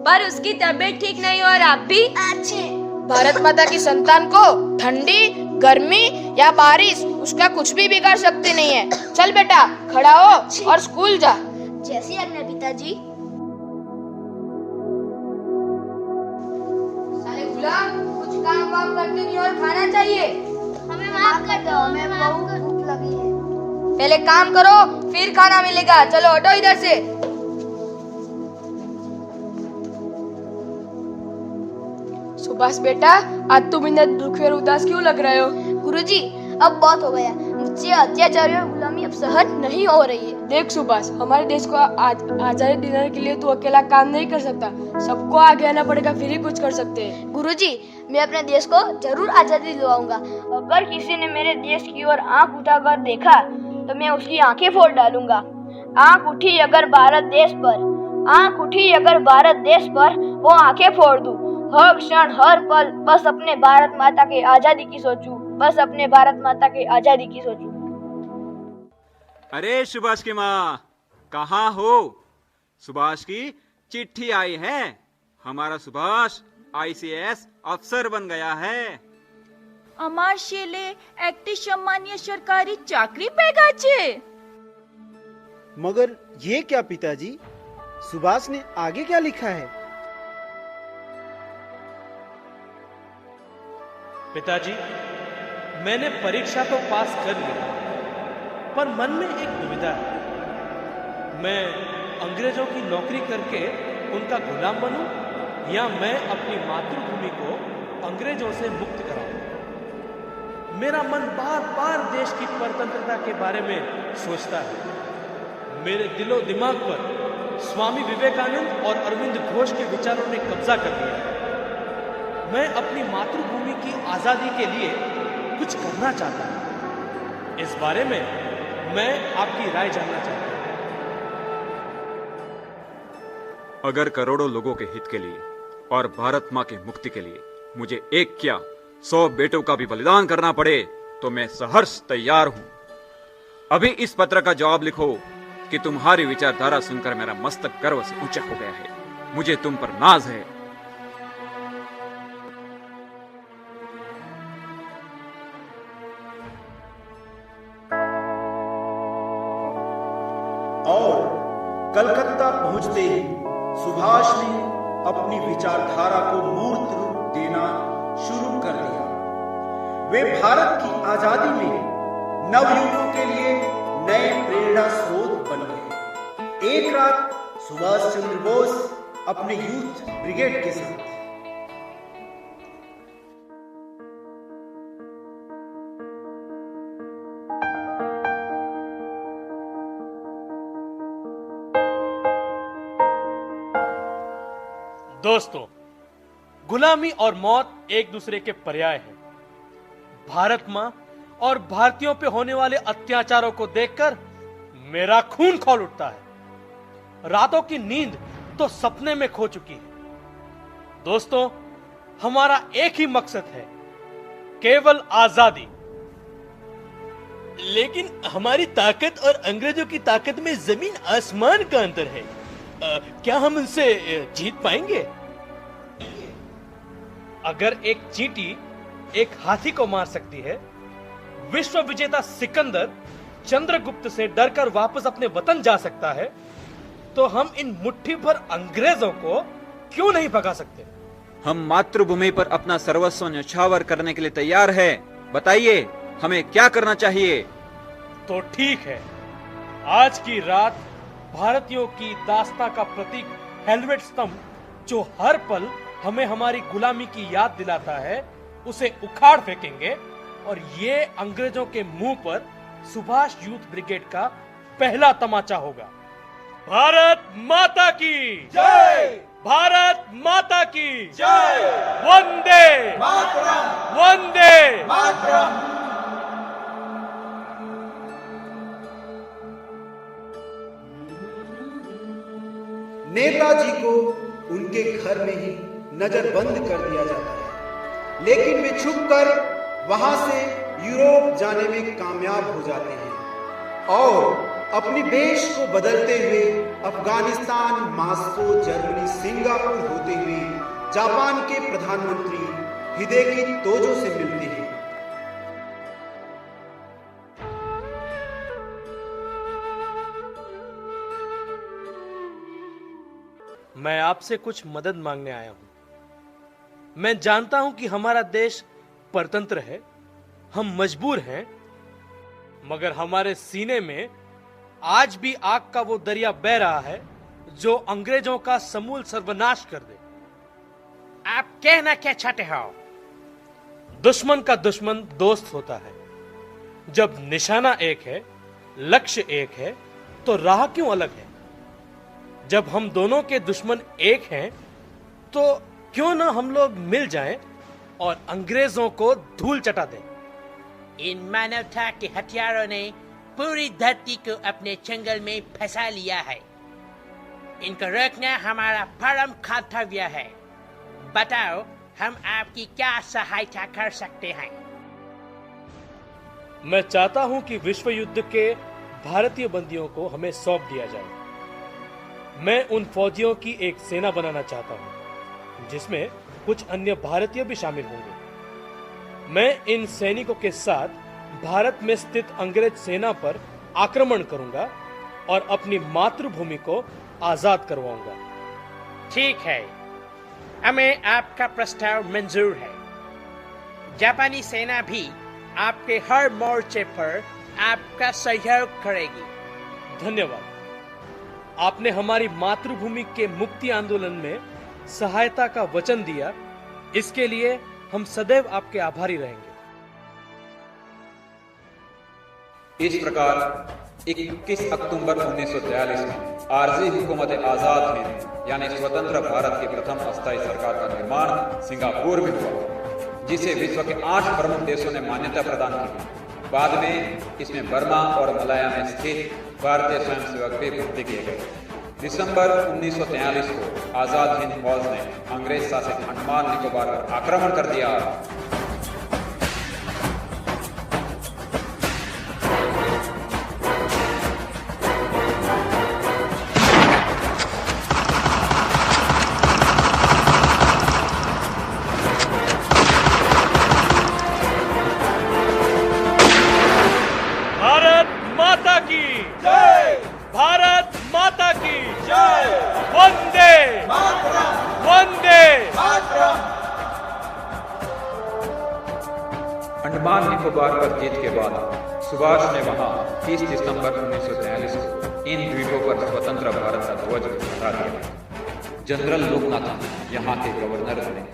पर उसकी तबीयत ठीक नहीं और आप भी अच्छे. भारत माता की संतान को ठंडी, गर्मी या बारिश उसका कुछ भी बिगाड़ सकते नहीं है. चल बेटा, खड़ा हो और स्कूल जा. जैसी आज्ञा पिताजी. साले गुलाम, कुछ काम वाम करते नहीं और खाना चाहिए. हमें माफ कर दो, हमें बहुत भूख लगी है. पहले काम करो, फिर खाना मिलेगा. चलो हटो इधर से. सुभाष बेटा, आज तुम इतने दुखी और उदास क्यों लग रहे हो? गुरुजी, अब बहुत हो गया. मुझसे अत्याचार और गुलामी अब सहन नहीं हो रही है. देख सुभाष, हमारे देश को आजादी दिलाने के लिए तू अकेला काम नहीं कर सकता. सबको आगे आना पड़ेगा, फिर ही कुछ कर सकते हैं. गुरुजी, मैं अपने देश को जरूर आजादी दिलाऊंगा. अगर किसी ने मेरे देश की ओर आंख उठाकर देखा तो मैं उसकी आंखें फोड़ डालूंगा. आंख उठी अगर भारत देश पर, आंख उठी अगर भारत देश पर, वो आंखें फोड़ दूं. हर क्षण हर पल बस अपने भारत माता की आजादी की सोचूं, बस अपने भारत माता की आजादी की सोचूं. अरे सुभाष की माँ, कहाँ हो? सुभाष की चिट्ठी आई है. हमारा सुभाष ICS अफसर बन गया है. আমার ছেলে একটি সম্মানীয় সরকারি চাকরি পেয়ে গেছে. मगर ये क्या पिताजी? सुभाष ने आगे क्या लिखा है? पिताजी, मैंने परीक्षा तो पास कर लिया, पर मन में एक दुविधा है. मैं अंग्रेजों की नौकरी करके उनका गुलाम बनूं या मैं अपनी मातृभूमि को अंग्रेजों से मुक्त कराऊं. मेरा मन बार बार देश की स्वतंत्रता के बारे में सोचता है. मेरे दिलो दिमाग पर स्वामी विवेकानंद और अरविंद घोष के विचारों ने कब्जा कर लिया है. मैं अपनी मातृभूमि की आजादी के लिए कुछ करना चाहता है। इस बारे में मैं आपकी राय जानना चाहता हूं। अगर करोड़ों लोगों के हित के लिए और भारत माँ की मुक्ति के लिए मुझे एक क्या 100 बेटों का भी बलिदान करना पड़े तो मैं सहर्ष तैयार हूं। अभी इस पत्र का जवाब लिखो कि तुम्हारी विचारधारा सुनकर मेरा मस्तक गर्व से ऊंचा हो गया है। मुझे तुम पर नाज है। और कलकत्ता पहुंचते ही सुभाष ने अपनी विचारधारा को मूर्त रूप देना शुरू कर दिया। वे भारत की आजादी में नवयुवकों के लिए नए प्रेरणा स्रोत बन गए। एक रात सुभाष चंद्र बोस अपने यूथ ब्रिगेड के साथ दोस्तों, गुलामी और मौत एक दूसरे के पर्याय हैं। भारत मां और भारतीयों पे होने वाले अत्याचारों को देखकर मेरा खून खौल उठता है। रातों की नींद तो सपने में खो चुकी है। दोस्तों, हमारा एक ही मकसद है, केवल आजादी। लेकिन हमारी ताकत और अंग्रेजों की ताकत में जमीन आसमान का अंतर है। क्या हम उनसे जीत पाएंगे? अगर एक चींटी एक हाथी को मार सकती है, विश्व विजेता सिकंदर चंद्रगुप्त से डरकर वापस अपने वतन जा सकता है, तो हम इन मुट्ठी भर अंग्रेजों को क्यों नहीं भगा सकते? हम मातृभूमि पर अपना सर्वस्व न्यौछावर करने के लिए तैयार है। बताइए, हमें क्या करना चाहिए? तो ठीक है, आज की रात भारतीयों की दास्ता का प्रतीक हेलमेट स्तंभ, जो हर पल हमें हमारी गुलामी की याद दिलाता है, उसे उखाड़ फेंकेंगे और ये अंग्रेजों के मुंह पर सुभाष यूथ ब्रिगेड का पहला तमाचा होगा। भारत माता की जय! भारत माता की जय! वंदे मातरम! वंदे मातरम! नेताजी को उनके घर में ही नजरबंद कर दिया जाता है, लेकिन वे छुपकर वहां से यूरोप जाने में कामयाब हो जाते हैं और अपनी देश को बदलते हुए अफगानिस्तान, मास्को, जर्मनी, सिंगापुर होते हुए जापान के प्रधानमंत्री हिदेकी तोजो से मिलते हैं। मैं आपसे कुछ मदद मांगने आया हूं। मैं जानता हूं कि हमारा देश परतंत्र है, हम मजबूर हैं, मगर हमारे सीने में आज भी आग का वो दरिया बह रहा है जो अंग्रेजों का समूल सर्वनाश कर दे। आप कहना क्या चाहते हो? दुश्मन का दुश्मन दोस्त होता है। जब निशाना एक है, लक्ष्य एक है, तो राह क्यों अलग है? जब हम दोनों के दुश्मन एक हैं, तो क्यों ना हम लोग मिल जाएं और अंग्रेजों को धूल चटा दें। इन मानवता के हथियारों ने पूरी धरती को अपने चंगल में फंसा लिया है। इनको रोकना हमारा परम कर्तव्य है। बताओ, हम आपकी क्या सहायता कर सकते हैं? मैं चाहता हूं कि विश्व युद्ध के भारतीय बंदियों को हमें सौंप दिया जाए। मैं उन फौजियों की एक सेना बनाना चाहता हूं, जिसमें कुछ अन्य भारतीय भी शामिल होंगे। मैं इन सैनिकों के साथ भारत में स्थित अंग्रेज सेना पर आक्रमण करूंगा और अपनी मातृभूमि को आजाद करवाऊंगा। ठीक है, हमें आपका प्रस्ताव मंजूर है। जापानी सेना भी आपके हर मोर्चे पर आपका सहयोग करेगी। धन्यवाद। आपने हमारी मातृभूमि के मुक्ति आंदोलन में सहायता का वचन दिया, इसके लिए हम सदैव आपके आभारी रहेंगे। इस प्रकार 21 अक्टूबर 1943 में आरजी हुकूमत आजाद हिंद यानी स्वतंत्र भारत की प्रथम अस्थायी सरकार का निर्माण सिंगापुर में हुआ। जिसे विश्व के 8 प्रमुख देशों ने मान्यता प्रदान की। बाद में इसमें बर्मा और मलाया में स्थित भारतीय स्वयंसेवक भी भर्ती किए गए। दिसंबर 1943 को आजाद हिंद फौज ने अंग्रेज शासित अंडमान निकोबार पर आक्रमण कर दिया। भारत माता की जय, भारत माता की जय, वंदे वंदे। अंडमान निकोबार पर जीत के बाद सुभाष ने वहां 30 दिसंबर 1943 को इन द्वीपों पर स्वतंत्र भारत का ध्वज फहरा दिया। जनरल लोकनाथन यहाँ के गवर्नर बने।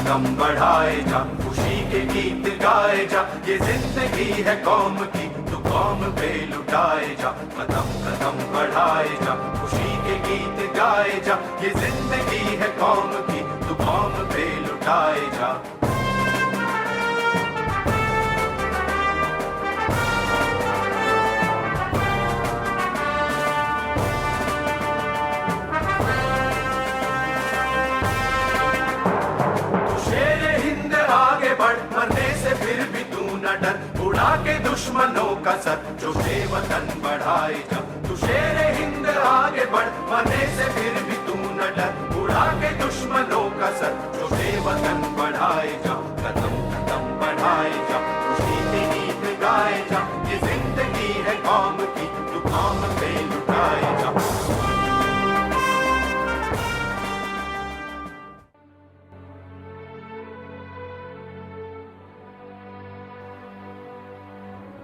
कदम बढ़ाए जा, खुशी के गीत गाए जा, ये जिंदगी है कौम की, तू कौम पे लुटाए जा। कदम कदम बढ़ाए जा, खुशी के गीत गाए जा, ये जिंदगी है कौम की, तू कौम पे लुटाए जा। मरने से फिर भी तू न डर, उड़ा के दुश्मनों का सर, जो वतन बढ़ाए जा। तू शेरे हिंद आगे बढ़, मरने से फिर भी तू न डर, उड़ा के दुश्मनों का सर, जो वतन बढ़ाए जा। कदम कदम बढ़ाए जा, खुशी के गीत गाए जा, ये जिंदगी है कौम की, तू कौम पे लुटाए जा।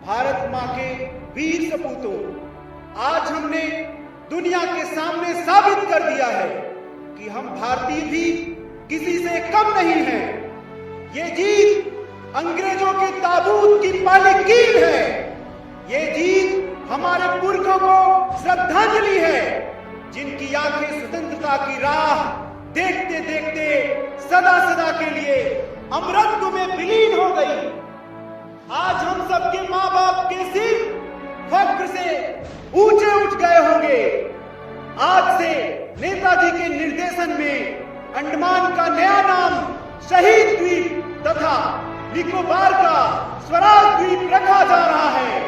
भारत माँ के वीर सपूतों, आज हमने दुनिया के सामने साबित कर दिया है कि हम भारतीय भी किसी से कम नहीं हैं। ये जीत अंग्रेजों के ताबूत की मालिकीन है। ये जीत हमारे पुरखों को श्रद्धांजलि है, जिनकी आंखें स्वतंत्रता की राह देखते देखते सदा सदा के लिए अमरत्व में विलीन हो गई। आज हम सबके माँ बाप के सिर फख्र से ऊंचे उठ गए होंगे। आज से नेताजी के निर्देशन में अंडमान का नया नाम शहीद द्वीप तथा निकोबार का स्वराज द्वीप रखा जा रहा है।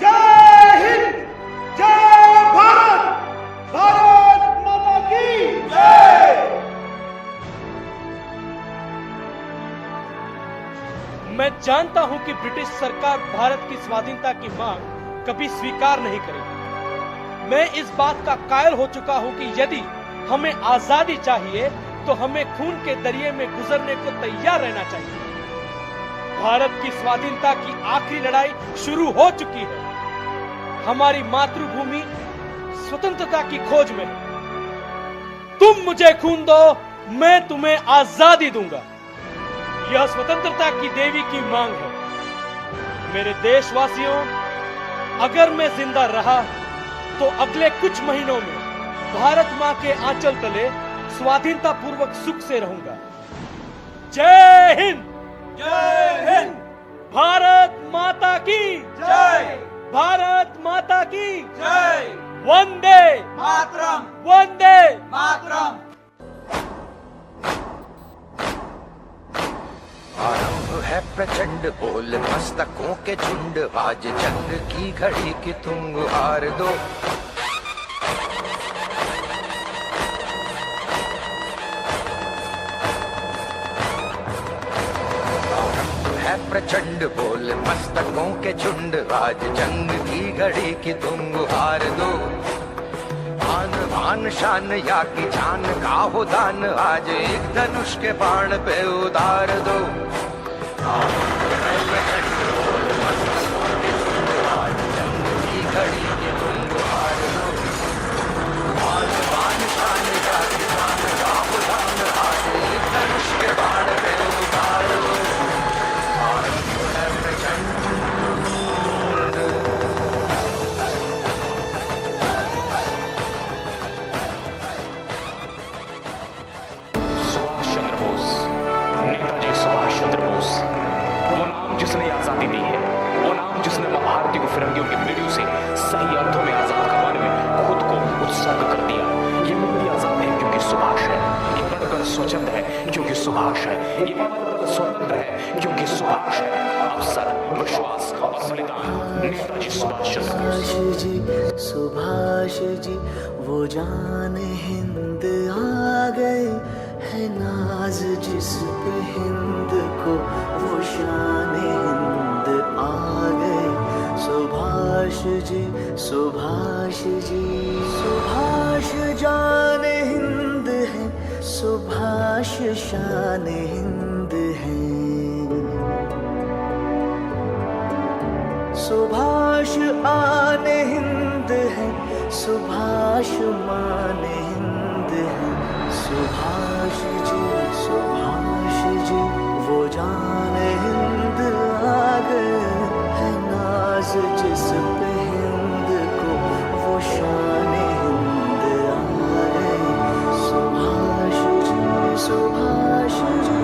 जय हिंद, जय भारत, भारत माता की जय। मैं जानता हूं कि ब्रिटिश सरकार भारत की स्वाधीनता की मांग कभी स्वीकार नहीं करेगी। मैं इस बात का कायल हो चुका हूं कि यदि हमें आजादी चाहिए तो हमें खून के दरिये में गुजरने को तैयार रहना चाहिए। भारत की स्वाधीनता की आखिरी लड़ाई शुरू हो चुकी है। हमारी मातृभूमि स्वतंत्रता की खोज में है। तुम मुझे खून दो, मैं तुम्हें आजादी दूंगा। यह स्वतंत्रता की देवी की मांग है। मेरे देशवासियों, अगर मैं जिंदा रहा तो अगले कुछ महीनों में भारत माँ के आंचल तले स्वाधीनता पूर्वक सुख से रहूंगा। जय हिंद, जय हिंद, भारत माता की जय, भारत माता की जय, वंदे मातरम, वंदे मातरम। आरंभ है प्रचंड बोल मस्तकों के झुंड, आज जंग की घड़ी की तुम गुहार दो। आरंभ है प्रचंड बोल मस्तकों के झुंड, आज जंग की घड़ी की तुम गुहार दो। आन मान शान या की जान का हो दान, आज एक धनुष के बाण पे उतार दो। घड़ी के तुम हार दो। मान शान या की जान का हो दान, आज एक धनुष के बाण पे उतार दो। सुभाष चंद्र बोस, नेताजी सुभाष चंद्र बोस, वो नाम जिसने आजादी दी है, वो नाम जिसने भारतीय को फिरंगियों की बेड़ियों से सही अर्थों में आजाद करवाने में खुद को उत्सर्ग कर दिया। ये मुक्ति आजाद है क्योंकि सुभाष है, ये बढ़कर स्वच्छंद है क्योंकि सुभाष है, ये बढ़कर स्वतंत्र है क्योंकि सुभाष है। अवसर, विश्वास और बलिदान, नेताजी सुभाष चंद्र बोस जी। सुभाष जी वो जान हिंद आ गए, है नाज जिस पे हिंद को, वो शान हिंद आ गए। सुभाष जी, सुभाष जी, सुभाष जान हिंद है, सुभाष शान हिंद है। सुभाष आन हिंद है, सुभाष मान हिंद है। सुभाष जी वो जान हिंद आ गए, है नाज जिस पे हिंद को, वो शान हिंद आ गए। सुभाष जी, सुभाष जी।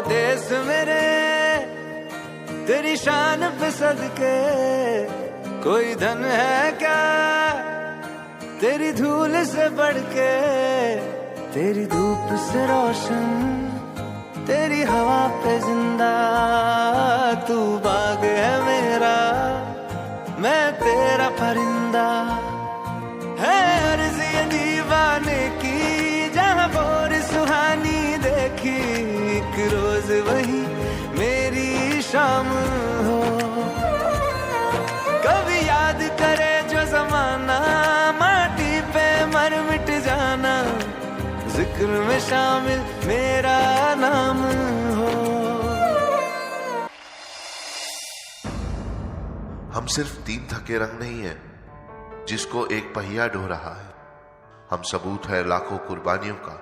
देश मेरे तेरी शान पे सदके, कोई धन है क्या तेरी धूल से बढ़ के। तेरी धूप से रोशन, तेरी हवा पे जिंदा, तू बाग है मेरा, मैं तेरा परिंदा। है अर्ज़ ये दीवाने की, जहाँ बोर सुहानी देखी, एक रोज वही मेरी शाम हो। कभी याद करे जो जमाना, माटी पे मर मिट जाना, जिक्र में शामिल मेरा नाम हो। हम सिर्फ 3 थके रंग नहीं है जिसको एक पहिया ढो रहा है, हम सबूत है लाखों कुर्बानियों का,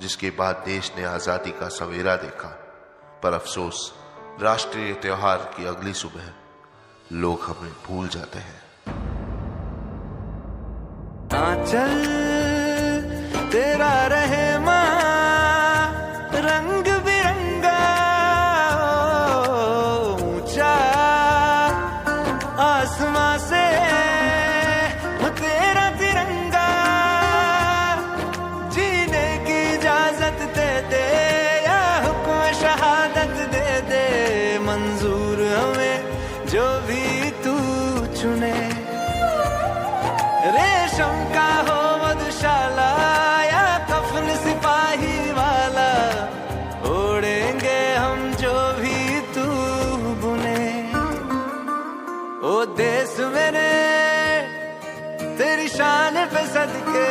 जिसके बाद देश ने आजादी का सवेरा देखा। पर अफसोस, राष्ट्रीय त्योहार की अगली सुबह लोग हमें भूल जाते हैं। आंचल तेरा रहे मां, रंग बिरंगा ऊंचा आसमां से तेरा तिरंगा। जीने की इजाजत दे दे या हुक्म शहादत दे दे, मंजूर हमें जो भी तू चुने। रेशम का हो मधुशाला या कफन सिपाही वाला, ओढ़ेंगे हम जो भी तू बुने। ओ देश मेरे तेरी शान पे सदके,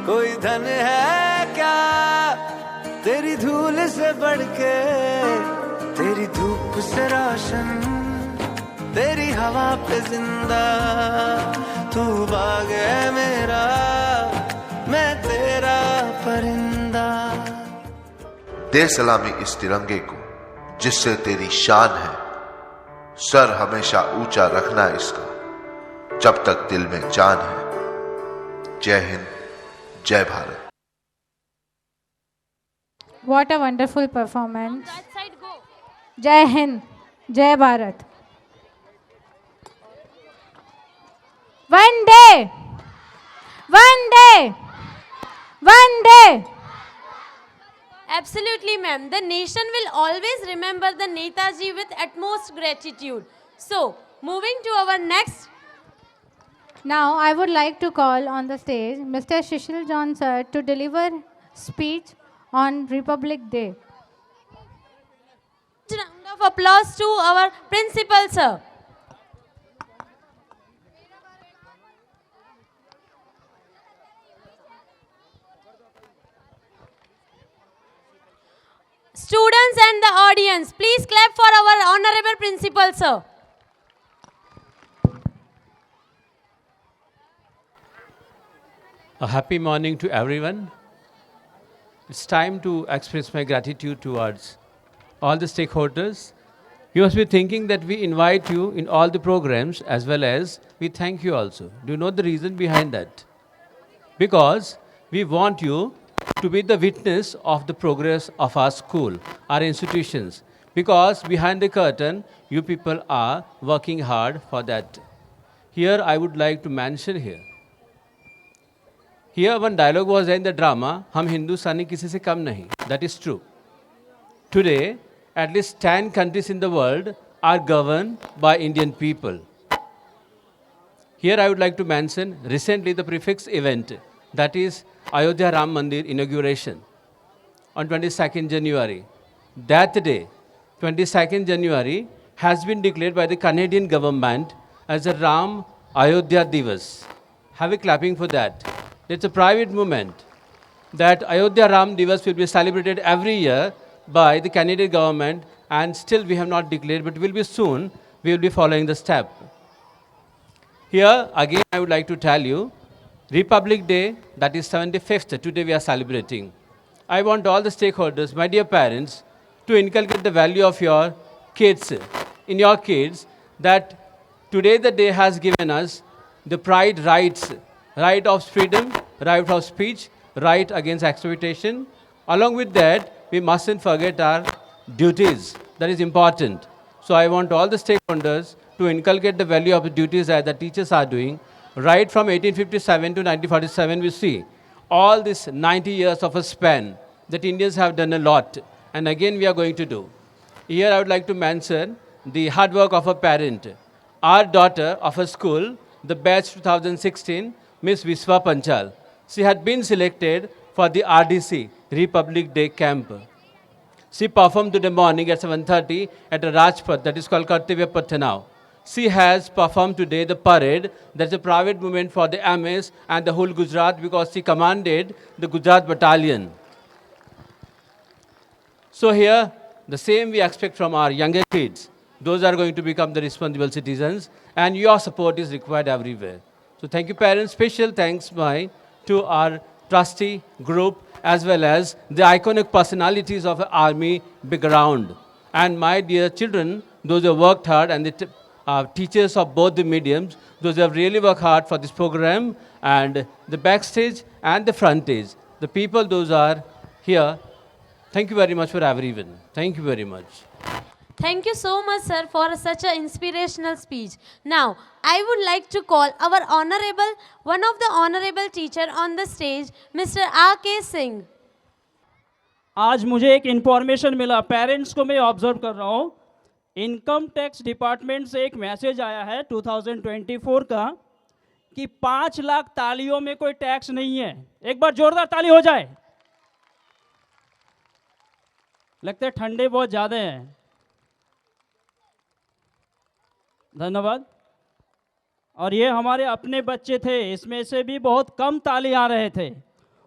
कोई धन है क्या तेरी धूल से बढ़ के। तेरी धूप से रोशन, तेरी हवा पे जिंदा, तू बाग है मेरा, मैं तेरा परिंदा। दे सलामी इस तिरंगे को जिससे तेरी शान है, सर हमेशा ऊंचा रखना इसका जब तक दिल में जान है। जय हिंद, जय Bharat. What a wonderful performance. Jai Hind, Jai Bharat. One day, one day, one day, Absolutely, ma'am. The nation will always remember the Netaji with utmost gratitude. So, moving to our next. Now, I would like to call on the stage Mr. Shishil John sir to deliver speech on Republic Day. Round of applause to our principal, sir. Students and the audience, please clap for our honorable principal, sir. A happy morning to everyone. It's time to express my gratitude towards all the stakeholders. You must be thinking that we invite you in all the programs as well as we thank you also. Do you know the reason behind that? Because we want you to be the witness of the progress of our school, our institutions. Because behind the curtain, you people are working hard for that. Here I would like to mention here. Here one dialogue was there in the drama, "Hum Hindustani kisi se kam nahi." That is true. Today, at least 10 countries in the world are governed by Indian people. Here I would like to mention recently the prefix event, that is Ayodhya Ram Mandir inauguration on 22nd January. That day, 22nd January, has been declared by the Canadian government as a Ram Ayodhya Divas. Have a clapping for that. It's a private movement that Ayodhya Ram Divas will be celebrated every year by the Canadian government, and still we have not declared, but will be soon, we will be following the step. Here again I would like to tell you, Republic Day, that is 75th, today we are celebrating. I want all the stakeholders, my dear parents, to inculcate the value of your kids, in your kids, that today the day has given us the pride rights, right of freedom, right of speech, right against exploitation. Along with that, we mustn't forget our duties. That is important. So I want all the stakeholders to inculcate the value of the duties that the teachers are doing. Right from 1857 to 1947, we see all this 90 years of a span that Indians have done a lot. And again, we are going to do. Here I would like to mention the hard work of a parent. Our daughter of a school, the batch 2016, Miss Viswa Panchal. She had been selected for the RDC, Republic Day camp. She performed today morning at 7:30 at a Rajpath, that is called Kartavya Pathanao. She has performed today the parade, that's a private movement for the MS and the whole Gujarat, because she commanded the Gujarat battalion. So here, the same we expect from our younger kids. Those are going to become the responsible citizens, and your support is required everywhere. So thank you, parents. Special thanks to our trustee group, as well as the iconic personalities of the army background. And my dear children, those who have worked hard, and the teachers of both the mediums, those who have really worked hard for this program, and the backstage and the frontage. The people, those are here. Thank you very much for everyone. Thank you very much. Thank you so much, sir, for such an inspirational speech. Now, I would like to call one of the honorable teacher on the stage, Mr. R.K. Singh. आज मुझे एक information मिला, parents को मैं observe कर रहा हूँ, income tax department से एक मैसेज आया है 2024 का कि 5 लाख तालियों में कोई टैक्स नहीं है। एक बार जोरदार ताली हो जाए। लगता है ठंडे बहुत ज़्यादा हैं। धन्यवाद। और ये हमारे अपने बच्चे थे, इसमें से भी बहुत कम ताली आ रहे थे।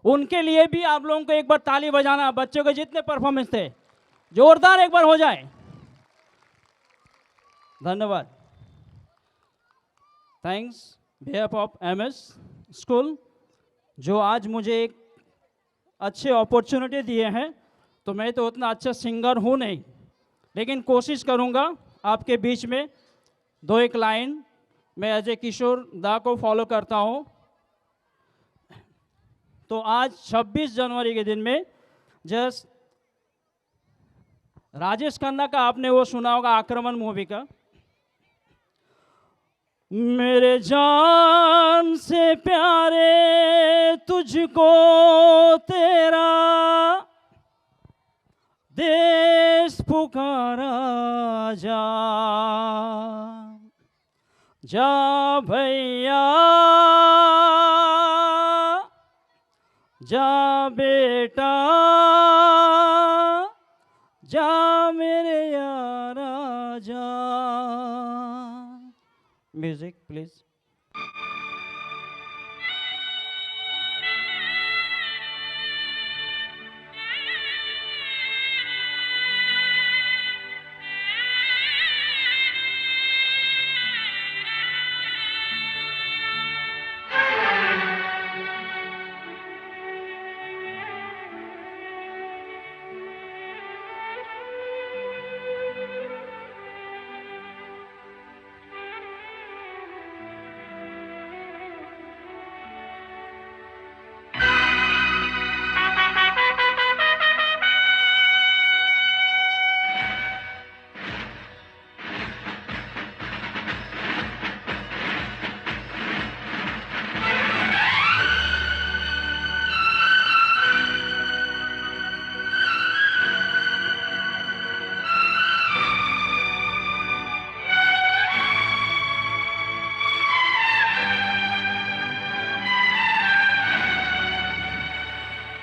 उनके लिए भी आप लोगों को एक बार ताली बजाना, बच्चों के जितने परफॉर्मेंस थे जोरदार एक बार हो जाए। धन्यवाद। Thanks behalf of MS school, जो आज मुझे एक अच्छे अपॉर्चुनिटी दिए हैं। तो मैं तो उतना अच्छा सिंगर हूँ नहीं, लेकिन कोशिश करूँगा आपके बीच में 2-1 लाइन। मैं अजय किशोर दा को फॉलो करता हूँ। तो आज 26 जनवरी के दिन में जस्ट राजेश खन्ना का आपने वो सुना होगा, आक्रमण मूवी का, मेरे जान से प्यारे तुझको तेरा पुकारा जा, जा भैया जा बेटा, जा मेरे यारा जा। Music please.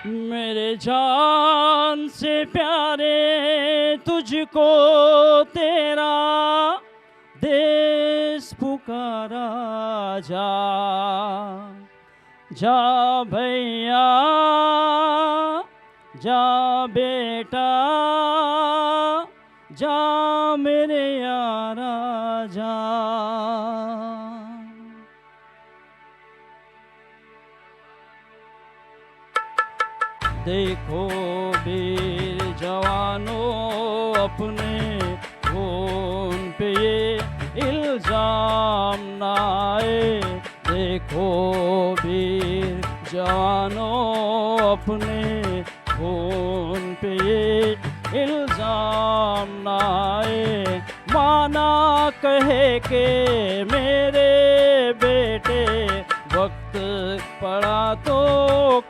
मेरे जान से प्यारे तुझको तेरा देश पुकारा जा, जा भैया जा बेटा, जा मेरे यारा जा। देखो वीर जवानों अपने खून पे ये इल्जाम ना आए, देखो वीर जवानों अपने खून पे ये इल्जाम ना आए। माना कहे के मेरे बेटे वक्त पड़ा तो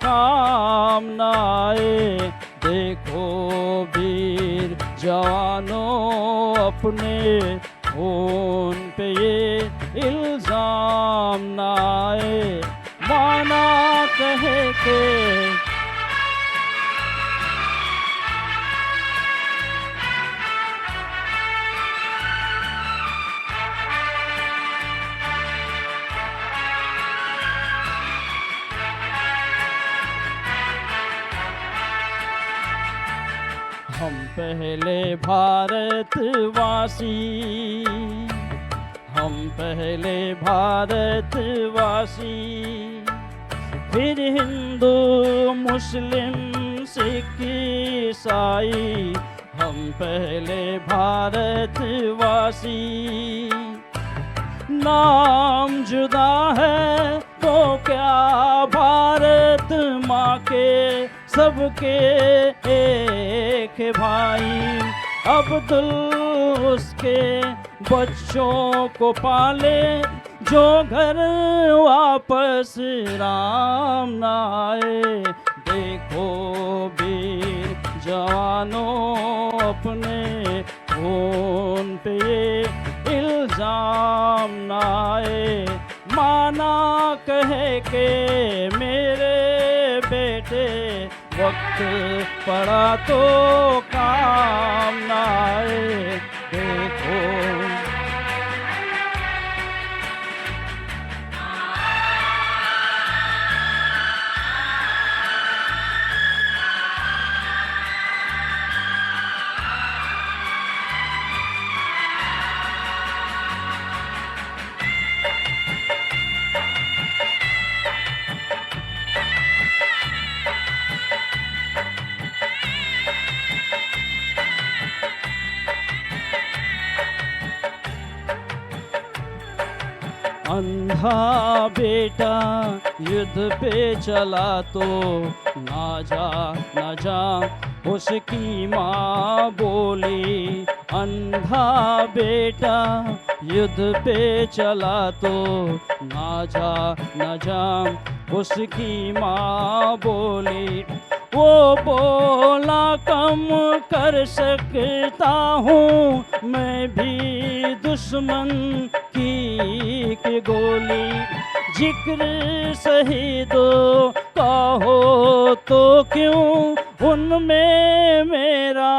काम न आए, देखो वीर जवानों अपने खून पे ये इल्जाम न आए। माना कहे के हम पहले भारतवासी, हम पहले भारतवासी, फिर हिंदू मुस्लिम सिख ईसाई, हम पहले भारतवासी। नाम जुदा है तो क्या भारत माँ के सबके एक भाई। अब्दुल उसके बच्चों को पाले जो घर वापस राम न आए। देखो वीर जवानों अपने खून पे इल्जाम न आए। माना कहे के मेरे बेटे वक्त पड़ा तो काम न आए। देखो अंधा बेटा युद्ध पे चला तो ना जा उसकी माँ बोली। अंधा बेटा युद्ध पे चला तो ना जा उसकी माँ बोली। वो बोला कम कम कर सकता हूँ मैं भी दुश्मन की एक गोली। जिक्र शहीदों का हो तो क्यों उनमें मेरा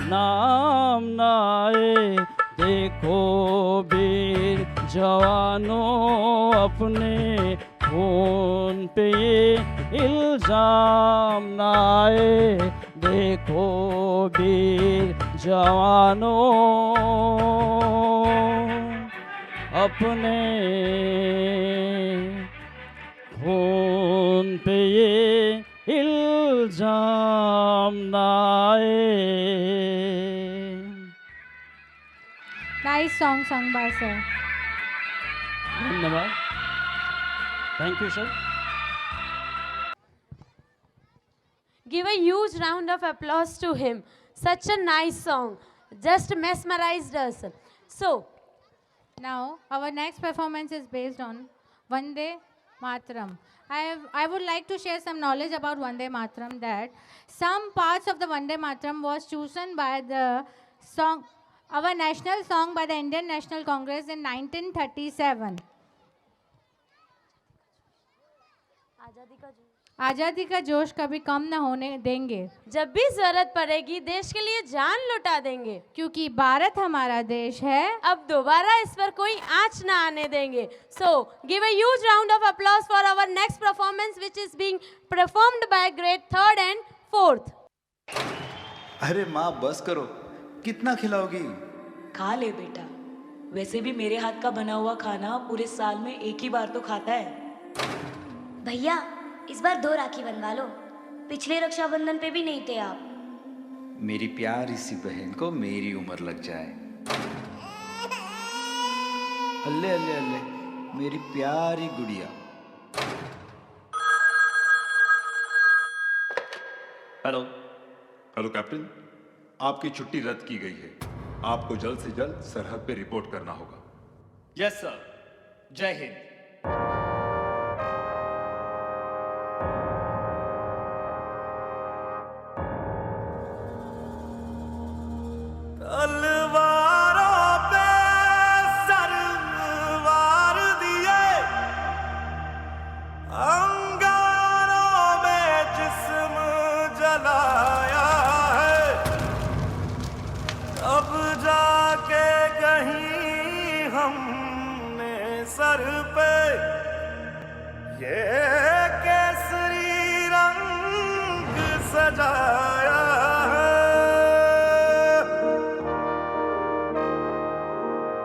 नाम ना आए। देखो वीर जवानों अपने खून पे ये इल्जाम ना आए। देखो वीर जवानों अपने खून पे ये इल्जाम ना आए। Nice song sung by sir. धन्यवाद। Thank you, sir. Give a huge round of applause to him. Such a nice song. Just mesmerized us. So, now our next performance is based on Vande Mataram. I would like to share some knowledge about Vande Mataram, that some parts of the Vande Mataram was chosen by the song, our national song by the Indian National Congress in 1937. आज़ादी का जोश कभी कम न होने देंगे। जब भी जरूरत पड़ेगी देश के लिए जान लुटा देंगे। क्योंकि भारत हमारा देश है, अब दोबारा इस पर कोई आंच ना आने देंगे। So, give a huge round of applause for our next performance, which is being performed by grade 3rd and 4th. अरे माँ बस करो, कितना खिलाओगी? खा ले बेटा, वैसे भी मेरे हाथ का बना हुआ खाना पूरे साल में एक ही बार तो खाता है। भैया इस बार 2 राखी बनवा लो, पिछले रक्षाबंधन पे भी नहीं थे आप। मेरी प्यारी सी बहन को मेरी उम्र लग जाए। अल्ले अल्ले अल्ले, मेरी प्यारी गुड़िया। हेलो हेलो कैप्टन, आपकी छुट्टी रद्द की गई है। आपको जल्द से जल्द सरहद पे रिपोर्ट करना होगा। यस सर, जय हिंद। तलवारों पे सरवार दिए, अंगारों में जिस्म जलाया है, अब जाके कहीं हमने सर पे ये केसरी रंग सजाया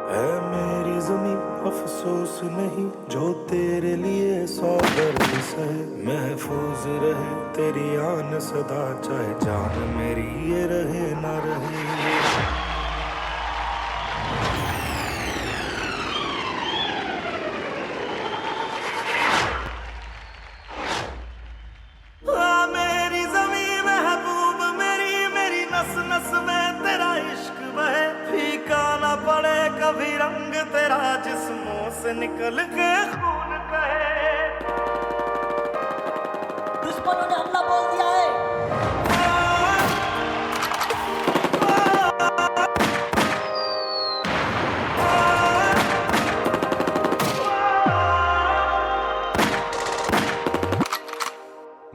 है मेरी ज़मीं। अफसोस नहीं जो तेरे लिए 100 दर्द सहे, महफूज रहे तेरी आन सदा, चाहे जान मेरी ये रहे ना रहे। मेरी ज़मीं महबूब मेरी, मेरी नस नस में तेरा इश्क बहे, फीका ना पड़े कभी रंग तेरा, जिस्मों से निकल के खून बहे। दुश्मनों ने हमला बोल दिया है।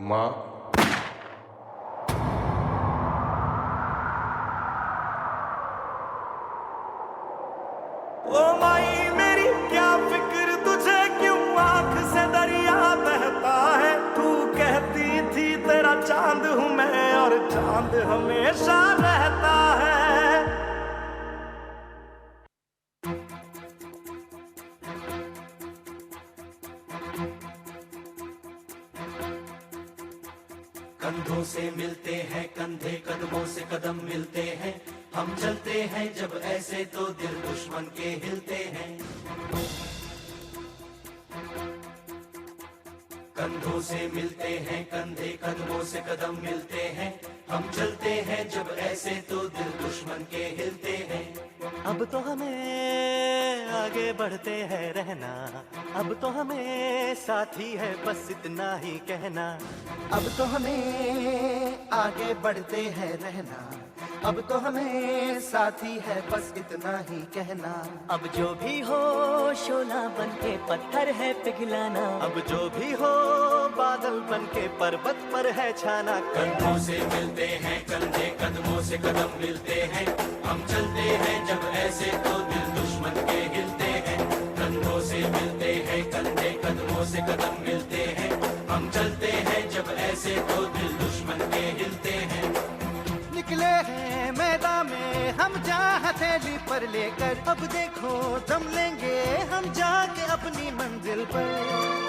माँ, ओ माई मेरी क्या फिक्र तुझे, क्यों आंख से दरिया बहता है। तू कहती थी तेरा चांद हूँ मैं, और चांद हमेशा रहता है। कंधों से मिलते हैं कंधे, कदमों से कदम मिलते हैं, हम चलते हैं जब ऐसे तो दिल दुश्मन के हिलते हैं। कंधों से मिलते हैं कंधे, कदमों से कदम मिलते हैं, हम चलते हैं जब ऐसे तो दिल दुश्मन के हिलते हैं। अब तो हमें आगे बढ़ते हैं रहना, अब तो हमें साथी है बस इतना ही कहना। अब तो हमें आगे बढ़ते हैं रहना, अब तो हमें साथी है बस इतना ही कहना। अब जो भी हो शोला बन के पत्थर है पिघलाना, अब जो भी हो बादल बन के पर्वत पर है छाना। कंधों से मिलते हैं कंधे, कदमों से कदम मिलते हैं, हम चलते हैं जब ऐसे तो दिल दुश्मन के हिलते हैं। कंधों से मिलते हैं कंधे, कदमों से कदम मिलते हैं, हम चलते हैं जब ऐसे तो दिल दुश्मन के हिलते हैं। निकले हैं मैदान में हम जहाँ हथेली पर लेकर, अब देखो दम लेंगे हम जाके अपनी मंजिल पर।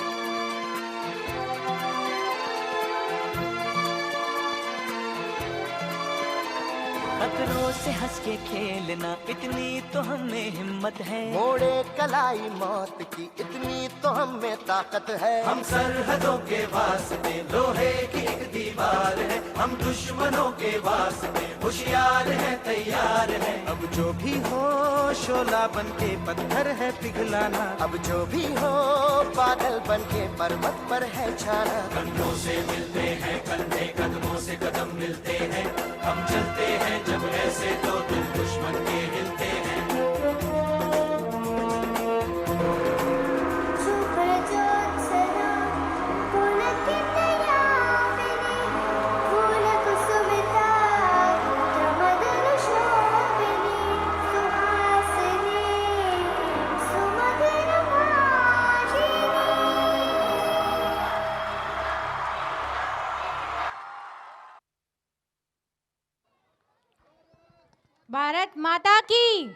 खतरों से हंस के खेलना, इतनी तो हमें हिम्मत है। मोड़े कलाई मौत की इतनी तो हमें ताकत है। हम सरहदों के वास्ते लोहे की एक दीवार है, हम दुश्मनों के वास्ते होशियार है तैयार है। अब जो भी हो शोला बन के पत्थर है पिघलाना, अब जो भी हो बादल बन के पर्वत पर है छाना। कंधों से मिलते हैं कंधे, कदमों से कदम मिलते हैं, हम चलते हैं जब ऐसे तो दिल दुश्मन के हिलते हैं। भारत माता की,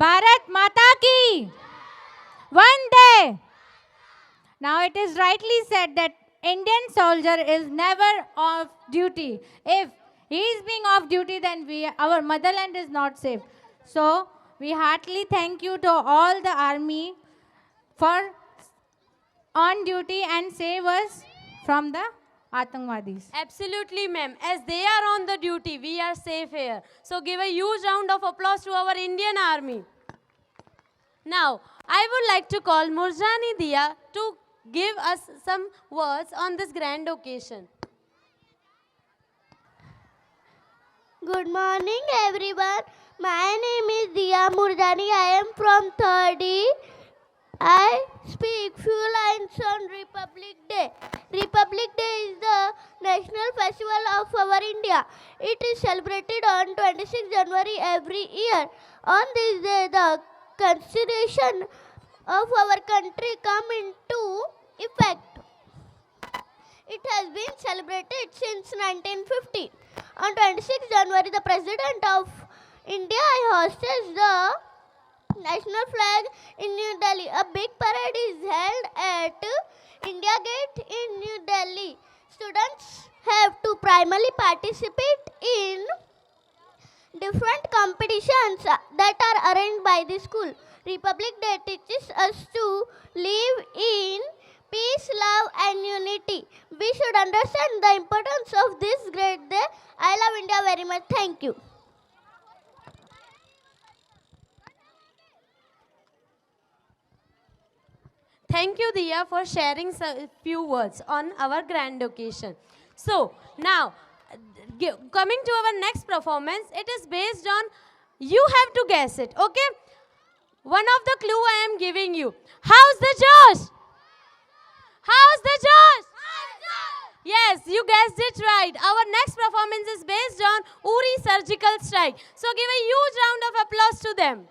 भारत माता की, Vande. Now it is rightly said that Indian soldier is never off duty. If he is being off duty, then our motherland is not safe. So we heartily thank you to all the army for on duty and save us from the Atangwadis. Absolutely, ma'am. As they are on the duty, we are safe here. So give a huge round of applause to our Indian Army. Now, I would like to call Murjani Dia to give us some words on this grand occasion. Good morning, everyone. My name is Dia Murjani. I am from 3rd E. I speak few lines on Republic Day. Republic Day is the national festival of our India. It is celebrated on 26 January every year. On this day, the constitution of our country come into effect. It has been celebrated since 1950. On 26 January, the President of India hosts the national flag in New Delhi. A big parade is held at India Gate in New Delhi. Students have to primarily participate in different competitions that are arranged by the school. Republic Day teaches us to live in peace, love and unity. We should understand the importance of this great day. I love India very much. Thank you. Thank you, Diya, for sharing a few words on our grand occasion. So, now, coming to our next performance, it is based on, you have to guess it, okay? One of the clue I am giving you. How's the Josh? How's the Josh? Yes, you guessed it right. Our next performance is based on Uri Surgical Strike. So, give a huge round of applause to them.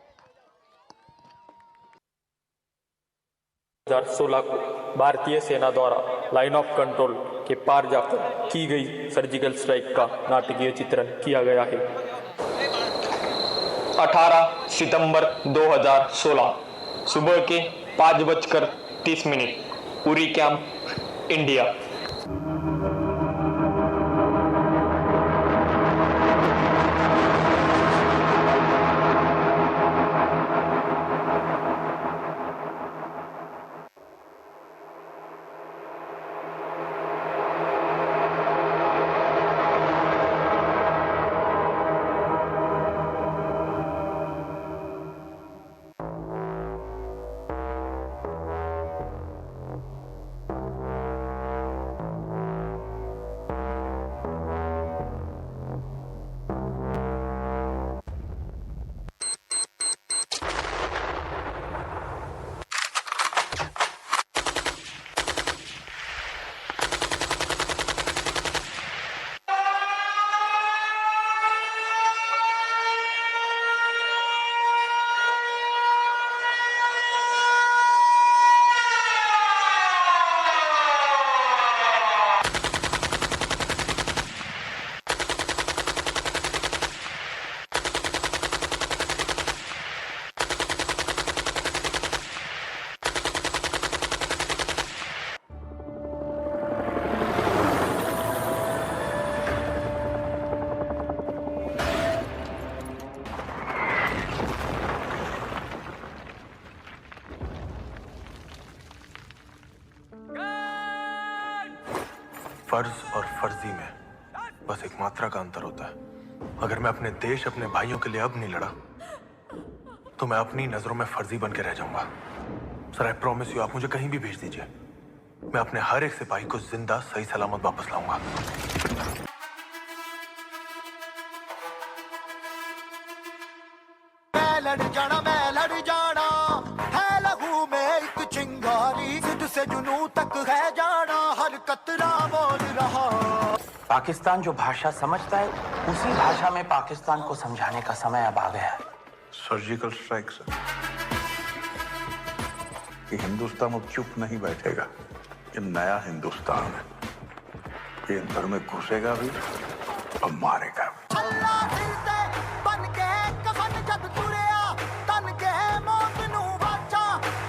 2016 को भारतीय सेना द्वारा line of control के पार जाकर की गई surgical strike का नाटकीय चित्रण किया गया है। 18 सितंबर 2016 सुबह के 5:30 उरी कैंप, इंडिया। फर्ज और फर्जी में बस एक मात्रा का अंतर होता है। अगर मैं अपने देश, अपने भाइयों के लिए अब नहीं लड़ा तो मैं अपनी नजरों में फर्जी बन के रह जाऊंगा। सर, आई प्रॉमिस यू, आप मुझे कहीं भी भेज दीजिए, मैं अपने हर एक सिपाही को जिंदा सही सलामत वापस लाऊंगा। मैं लड़ जाना है लहू में एक चिंगारी, जिद से जुनू तक है जाना, हर कतरा बोल रहा। पाकिस्तान जो भाषा समझता है उसी भाषा में पाकिस्तान को समझाने का समय अब आ गया है। Surgical strike sir. कि हिंदुस्तान अब चुप नहीं बैठेगा। ये नया हिंदुस्तान है, ये अंदर में घुसेगा भी और मारेगा भी। अल्लाह फिरते बन के कफन जद तुरिया, तन के मौत नू बाचा,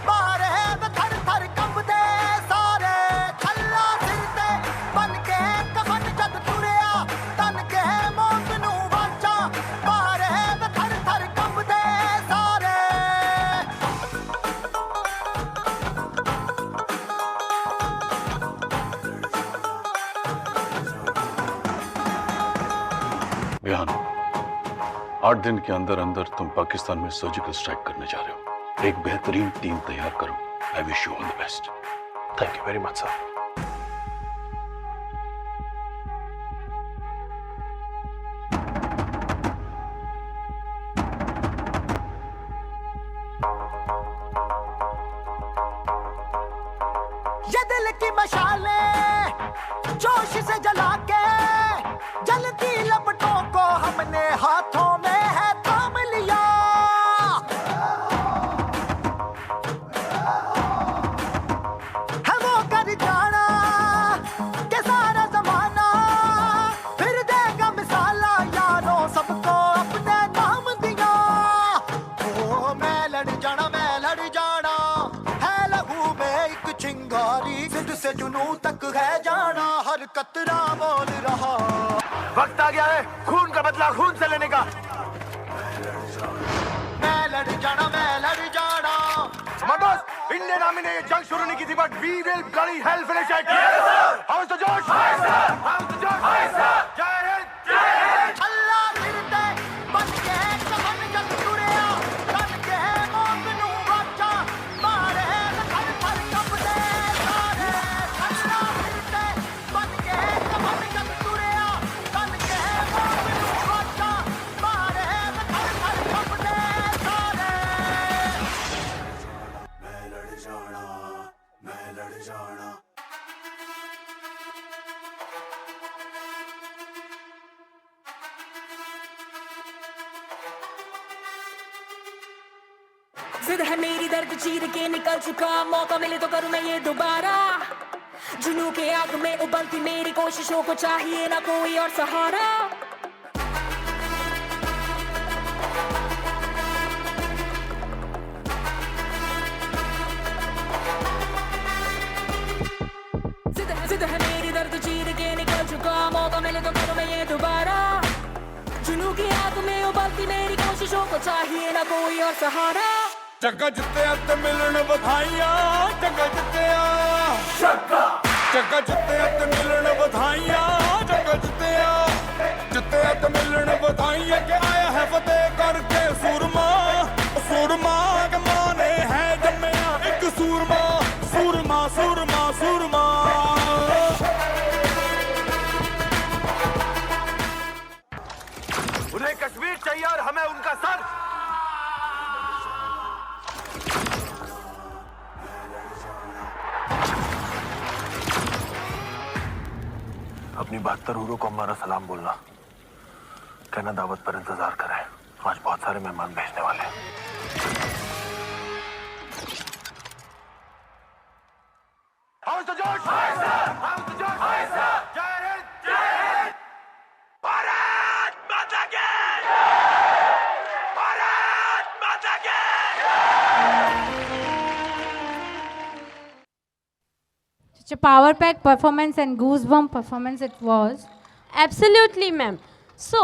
मारे थर थर कंबदे सारे। अल्लाह फिरते बन के कफन जद तुरिया, तन के मौत नू बाचा, मारे थर थर कंबदे सारे। बयान, 8 दिन के अंदर अंदर तुम पाकिस्तान में सर्जिकल स्ट्राइक करने जा रहे हो। एक बेहतरीन टीम तैयार करो। I wish you all the best. Thank you very much sir. ये दिल की मशालें जोश से जला के, जलती लपटों को हमने हाथों में है थाम लिया। है वो कर जाना के सारा जमाना, फिर देगा मिसाला यारों सबको अपने नाम दिया। ओ मैं लड़ जाना है लहू में एक चिंगारी, जिद से जुनू तक है जाना, हर कतरा बोल रहा। वक्त आ गया है खून का बदला खून से लेने का। मैं लड़ जाना। इंडियन आर्मी ने ये जंग शुरू नहीं की थी, but we will bloody hell finish it. How is the josh? How is the josh? जय हिंद। अल्लाह फिरते बन के कफन जद तुरिया, तन के मौत नू बाचा, मारे थर थर कंबदे सारे। अल्लाह फिरते बन के कफन जद तुरिया, तन के मौत नू बाचा, मारे थर थर कंबदे सारे। मैं लड़ जाना। जिद है मेरी दर्द चीर के निकल चुका, मौका मिले तो करूं मैं ये दोबारा। जुनू के आग में उबलती मेरी कोशिशों को चाहिए ना कोई और सहारा। जिद है मेरी दर्द चीर के निकल चुका, मौका मिले तो करूं मैं ये दोबारा। जुनू की आग में उबलती मेरी कोशिशों को चाहिए ना कोई और सहारा। चक्का जित्ते ते मिलन बधाइयां, चक्का जित्ते ते मिलन बधाइयां, चक्का जित्ते ते मिलन बधाइयां, के आया है फतेह करके सूरमा। सूरमा के माने है जम्मिया एक सूरमा, सूरमा सूरमा सूरमा। उन्हें कश्मीर चाहिए और हमें उनका सर। अपनी 72 हुरों को हमारा सलाम बोलना, कहना दावत पर इंतजार करें, आज बहुत सारे मेहमान भेजने वाले हैं। How is the George? How is the George? जय हिंद। भारत माता की! भारत माता की! Such a power-packed performance and goosebump performance it was. Absolutely, ma'am. So,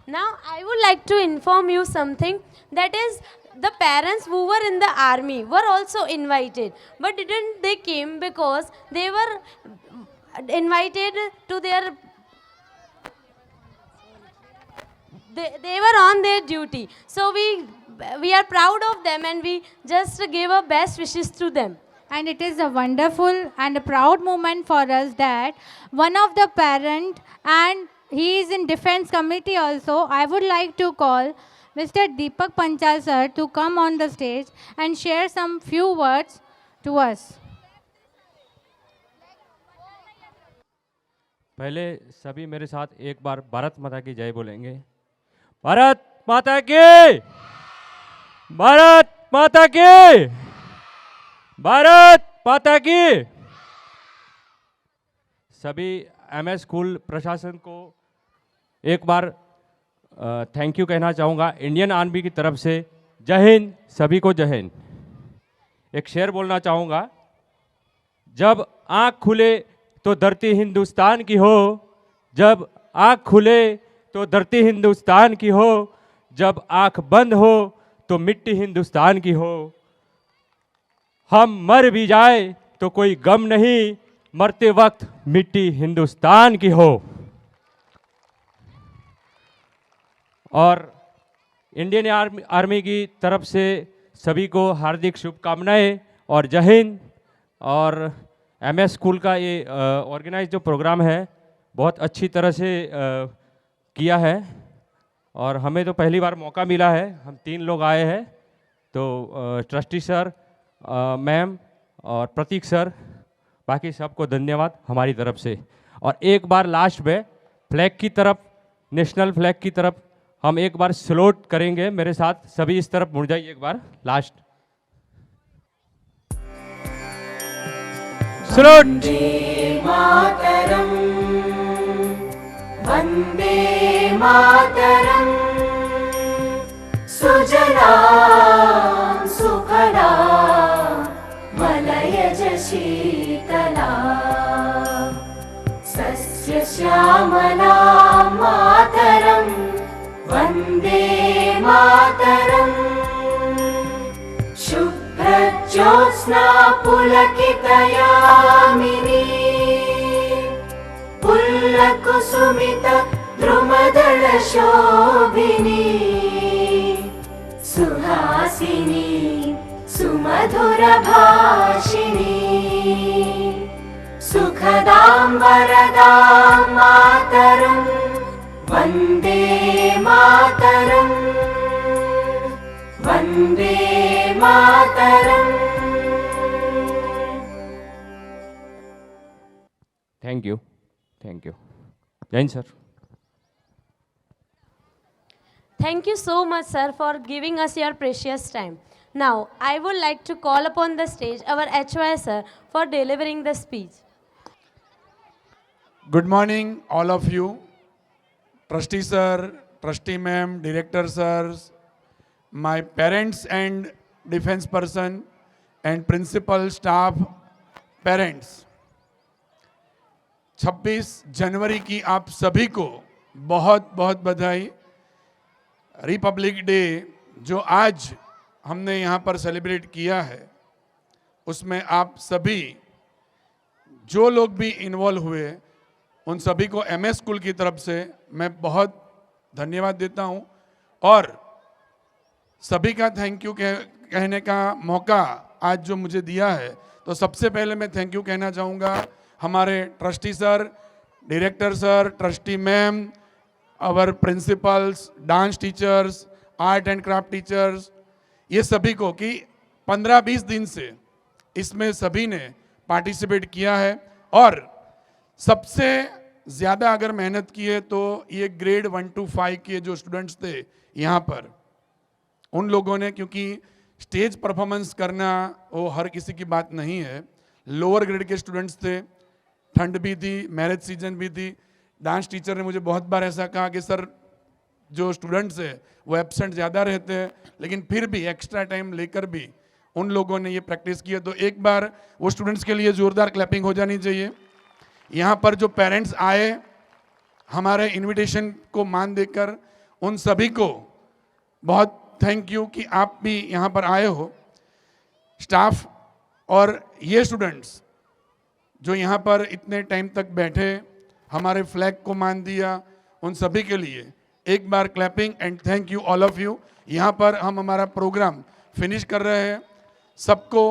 now I would like to inform you something, that is, the parents who were in the army were also invited, but didn't they came because they were invited to their, they were on their duty. So we are proud of them and we just give our best wishes to them. And it is a wonderful and a proud moment for us that one of the parent, and he is in defense committee also. I would like to call Mr. Deepak Panchal sir to come on the stage and share some few words to us. पहले सभी मेरे साथ एक बार भारत माता की जय बोलेंगे। भारत माता की, भारत माता की, भारत माता की। सभी एमएस स्कूल प्रशासन को एक बार थैंक यू कहना चाहूँगा इंडियन आर्मी की तरफ से। जय हिंद, सभी को जय हिंद। एक शेर बोलना चाहूँगा, जब आँख खुले तो धरती हिंदुस्तान की हो, जब आँख खुले तो धरती हिंदुस्तान की हो, जब आँख बंद हो तो मिट्टी हिंदुस्तान की हो। हम मर भी जाए तो कोई गम नहीं, मरते वक्त मिट्टी हिंदुस्तान की हो। और इंडियन आर्मी की तरफ से सभी को हार्दिक शुभकामनाएं और जय हिंद। और एमएस स्कूल का ये ऑर्गेनाइज जो प्रोग्राम है बहुत अच्छी तरह से किया है और हमें तो पहली बार मौका मिला है। हम 3 लोग आए हैं, तो ट्रस्टी सर, मैम और प्रतीक सर, बाकी सबको धन्यवाद हमारी तरफ से। और एक बार लास्ट में फ्लैग की तरफ, नेशनल फ्लैग की तरफ हम एक बार सैल्यूट करेंगे। मेरे साथ सभी इस तरफ मुड़ जाइए एक बार। Last salute. वंदे मातरम, वंदे मातरम, सुजलां सुफलां मलयज शीतलां, सस्य श्यामलां मातरं, वंदे मातरं। शुभ्रज्योत्स्ना पुलकितयामिनी, पुल्लकुसुमित द्रुमदल शोभिनी, सुहासिनी सुमधुर भाषिणी, सुखदां वरदां मातरं, वंदे मातरं, वंदे मातरं। Thank you, thank you. Jain sir. Thank you so much, sir, for giving us your precious time. Now, I would like to call upon the stage our HY sir for delivering the speech. Good morning, all of you. Trustee sir, trustee ma'am, director sirs, my parents and defense person and principal staff, parents. 26 जनवरी की आप सभी को बहुत बहुत बधाई। Republic day जो आज हमने यहाँ पर सेलिब्रेट किया है, उसमें आप सभी जो लोग भी इन्वॉल्व हुए, उन सभी को एमएस स्कूल की तरफ से मैं बहुत धन्यवाद देता हूँ। और सभी का थैंक यू कहने का मौका आज जो मुझे दिया है, तो सबसे पहले मैं थैंक यू कहना चाहूँगा हमारे trustee sir, director sir, trustee ma'am, our principals, dance teachers, art and craft teachers, ये सभी को कि 15-20 दिन से इसमें सभी ने पार्टिसिपेट किया है। और सबसे ज़्यादा अगर मेहनत की है तो ये ग्रेड 1 to 5 के जो स्टूडेंट्स थे यहाँ पर, उन लोगों ने, क्योंकि स्टेज परफॉर्मेंस करना वो हर किसी की बात नहीं है, लोअर ग्रेड के स्टूडेंट्स थे, ठंड भी थी, मैरिज सीजन भी थी। डांस टीचर ने मुझे बहुत बार ऐसा कहा कि सर जो स्टूडेंट्स है वो एब्सेंट ज़्यादा रहते हैं, लेकिन फिर भी एक्स्ट्रा टाइम लेकर भी उन लोगों ने ये प्रैक्टिस की है। तो एक बार वो स्टूडेंट्स के लिए ज़ोरदार क्लैपिंग हो जानी चाहिए। यहाँ पर जो पेरेंट्स आए हमारे इनविटेशन को मान देकर, उन सभी को बहुत थैंक यू कि आप भी यहाँ पर आए हो। स्टाफ और ये स्टूडेंट्स जो यहाँ पर इतने टाइम तक बैठे, हमारे फ्लैग को मान दिया, उन सभी के लिए एक बार clapping and thank you all of you. यहाँ पर हम हमारा प्रोग्राम फिनिश कर रहे हैं। सबको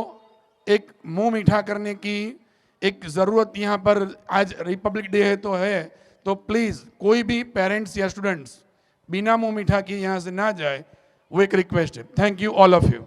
एक मुंह मीठा करने की एक ज़रूरत यहाँ पर, आज रिपब्लिक डे है तो प्लीज़ कोई भी पेरेंट्स या स्टूडेंट्स बिना मुंह मीठा किए यहाँ से ना जाए, वो एक रिक्वेस्ट है। Thank you all of you.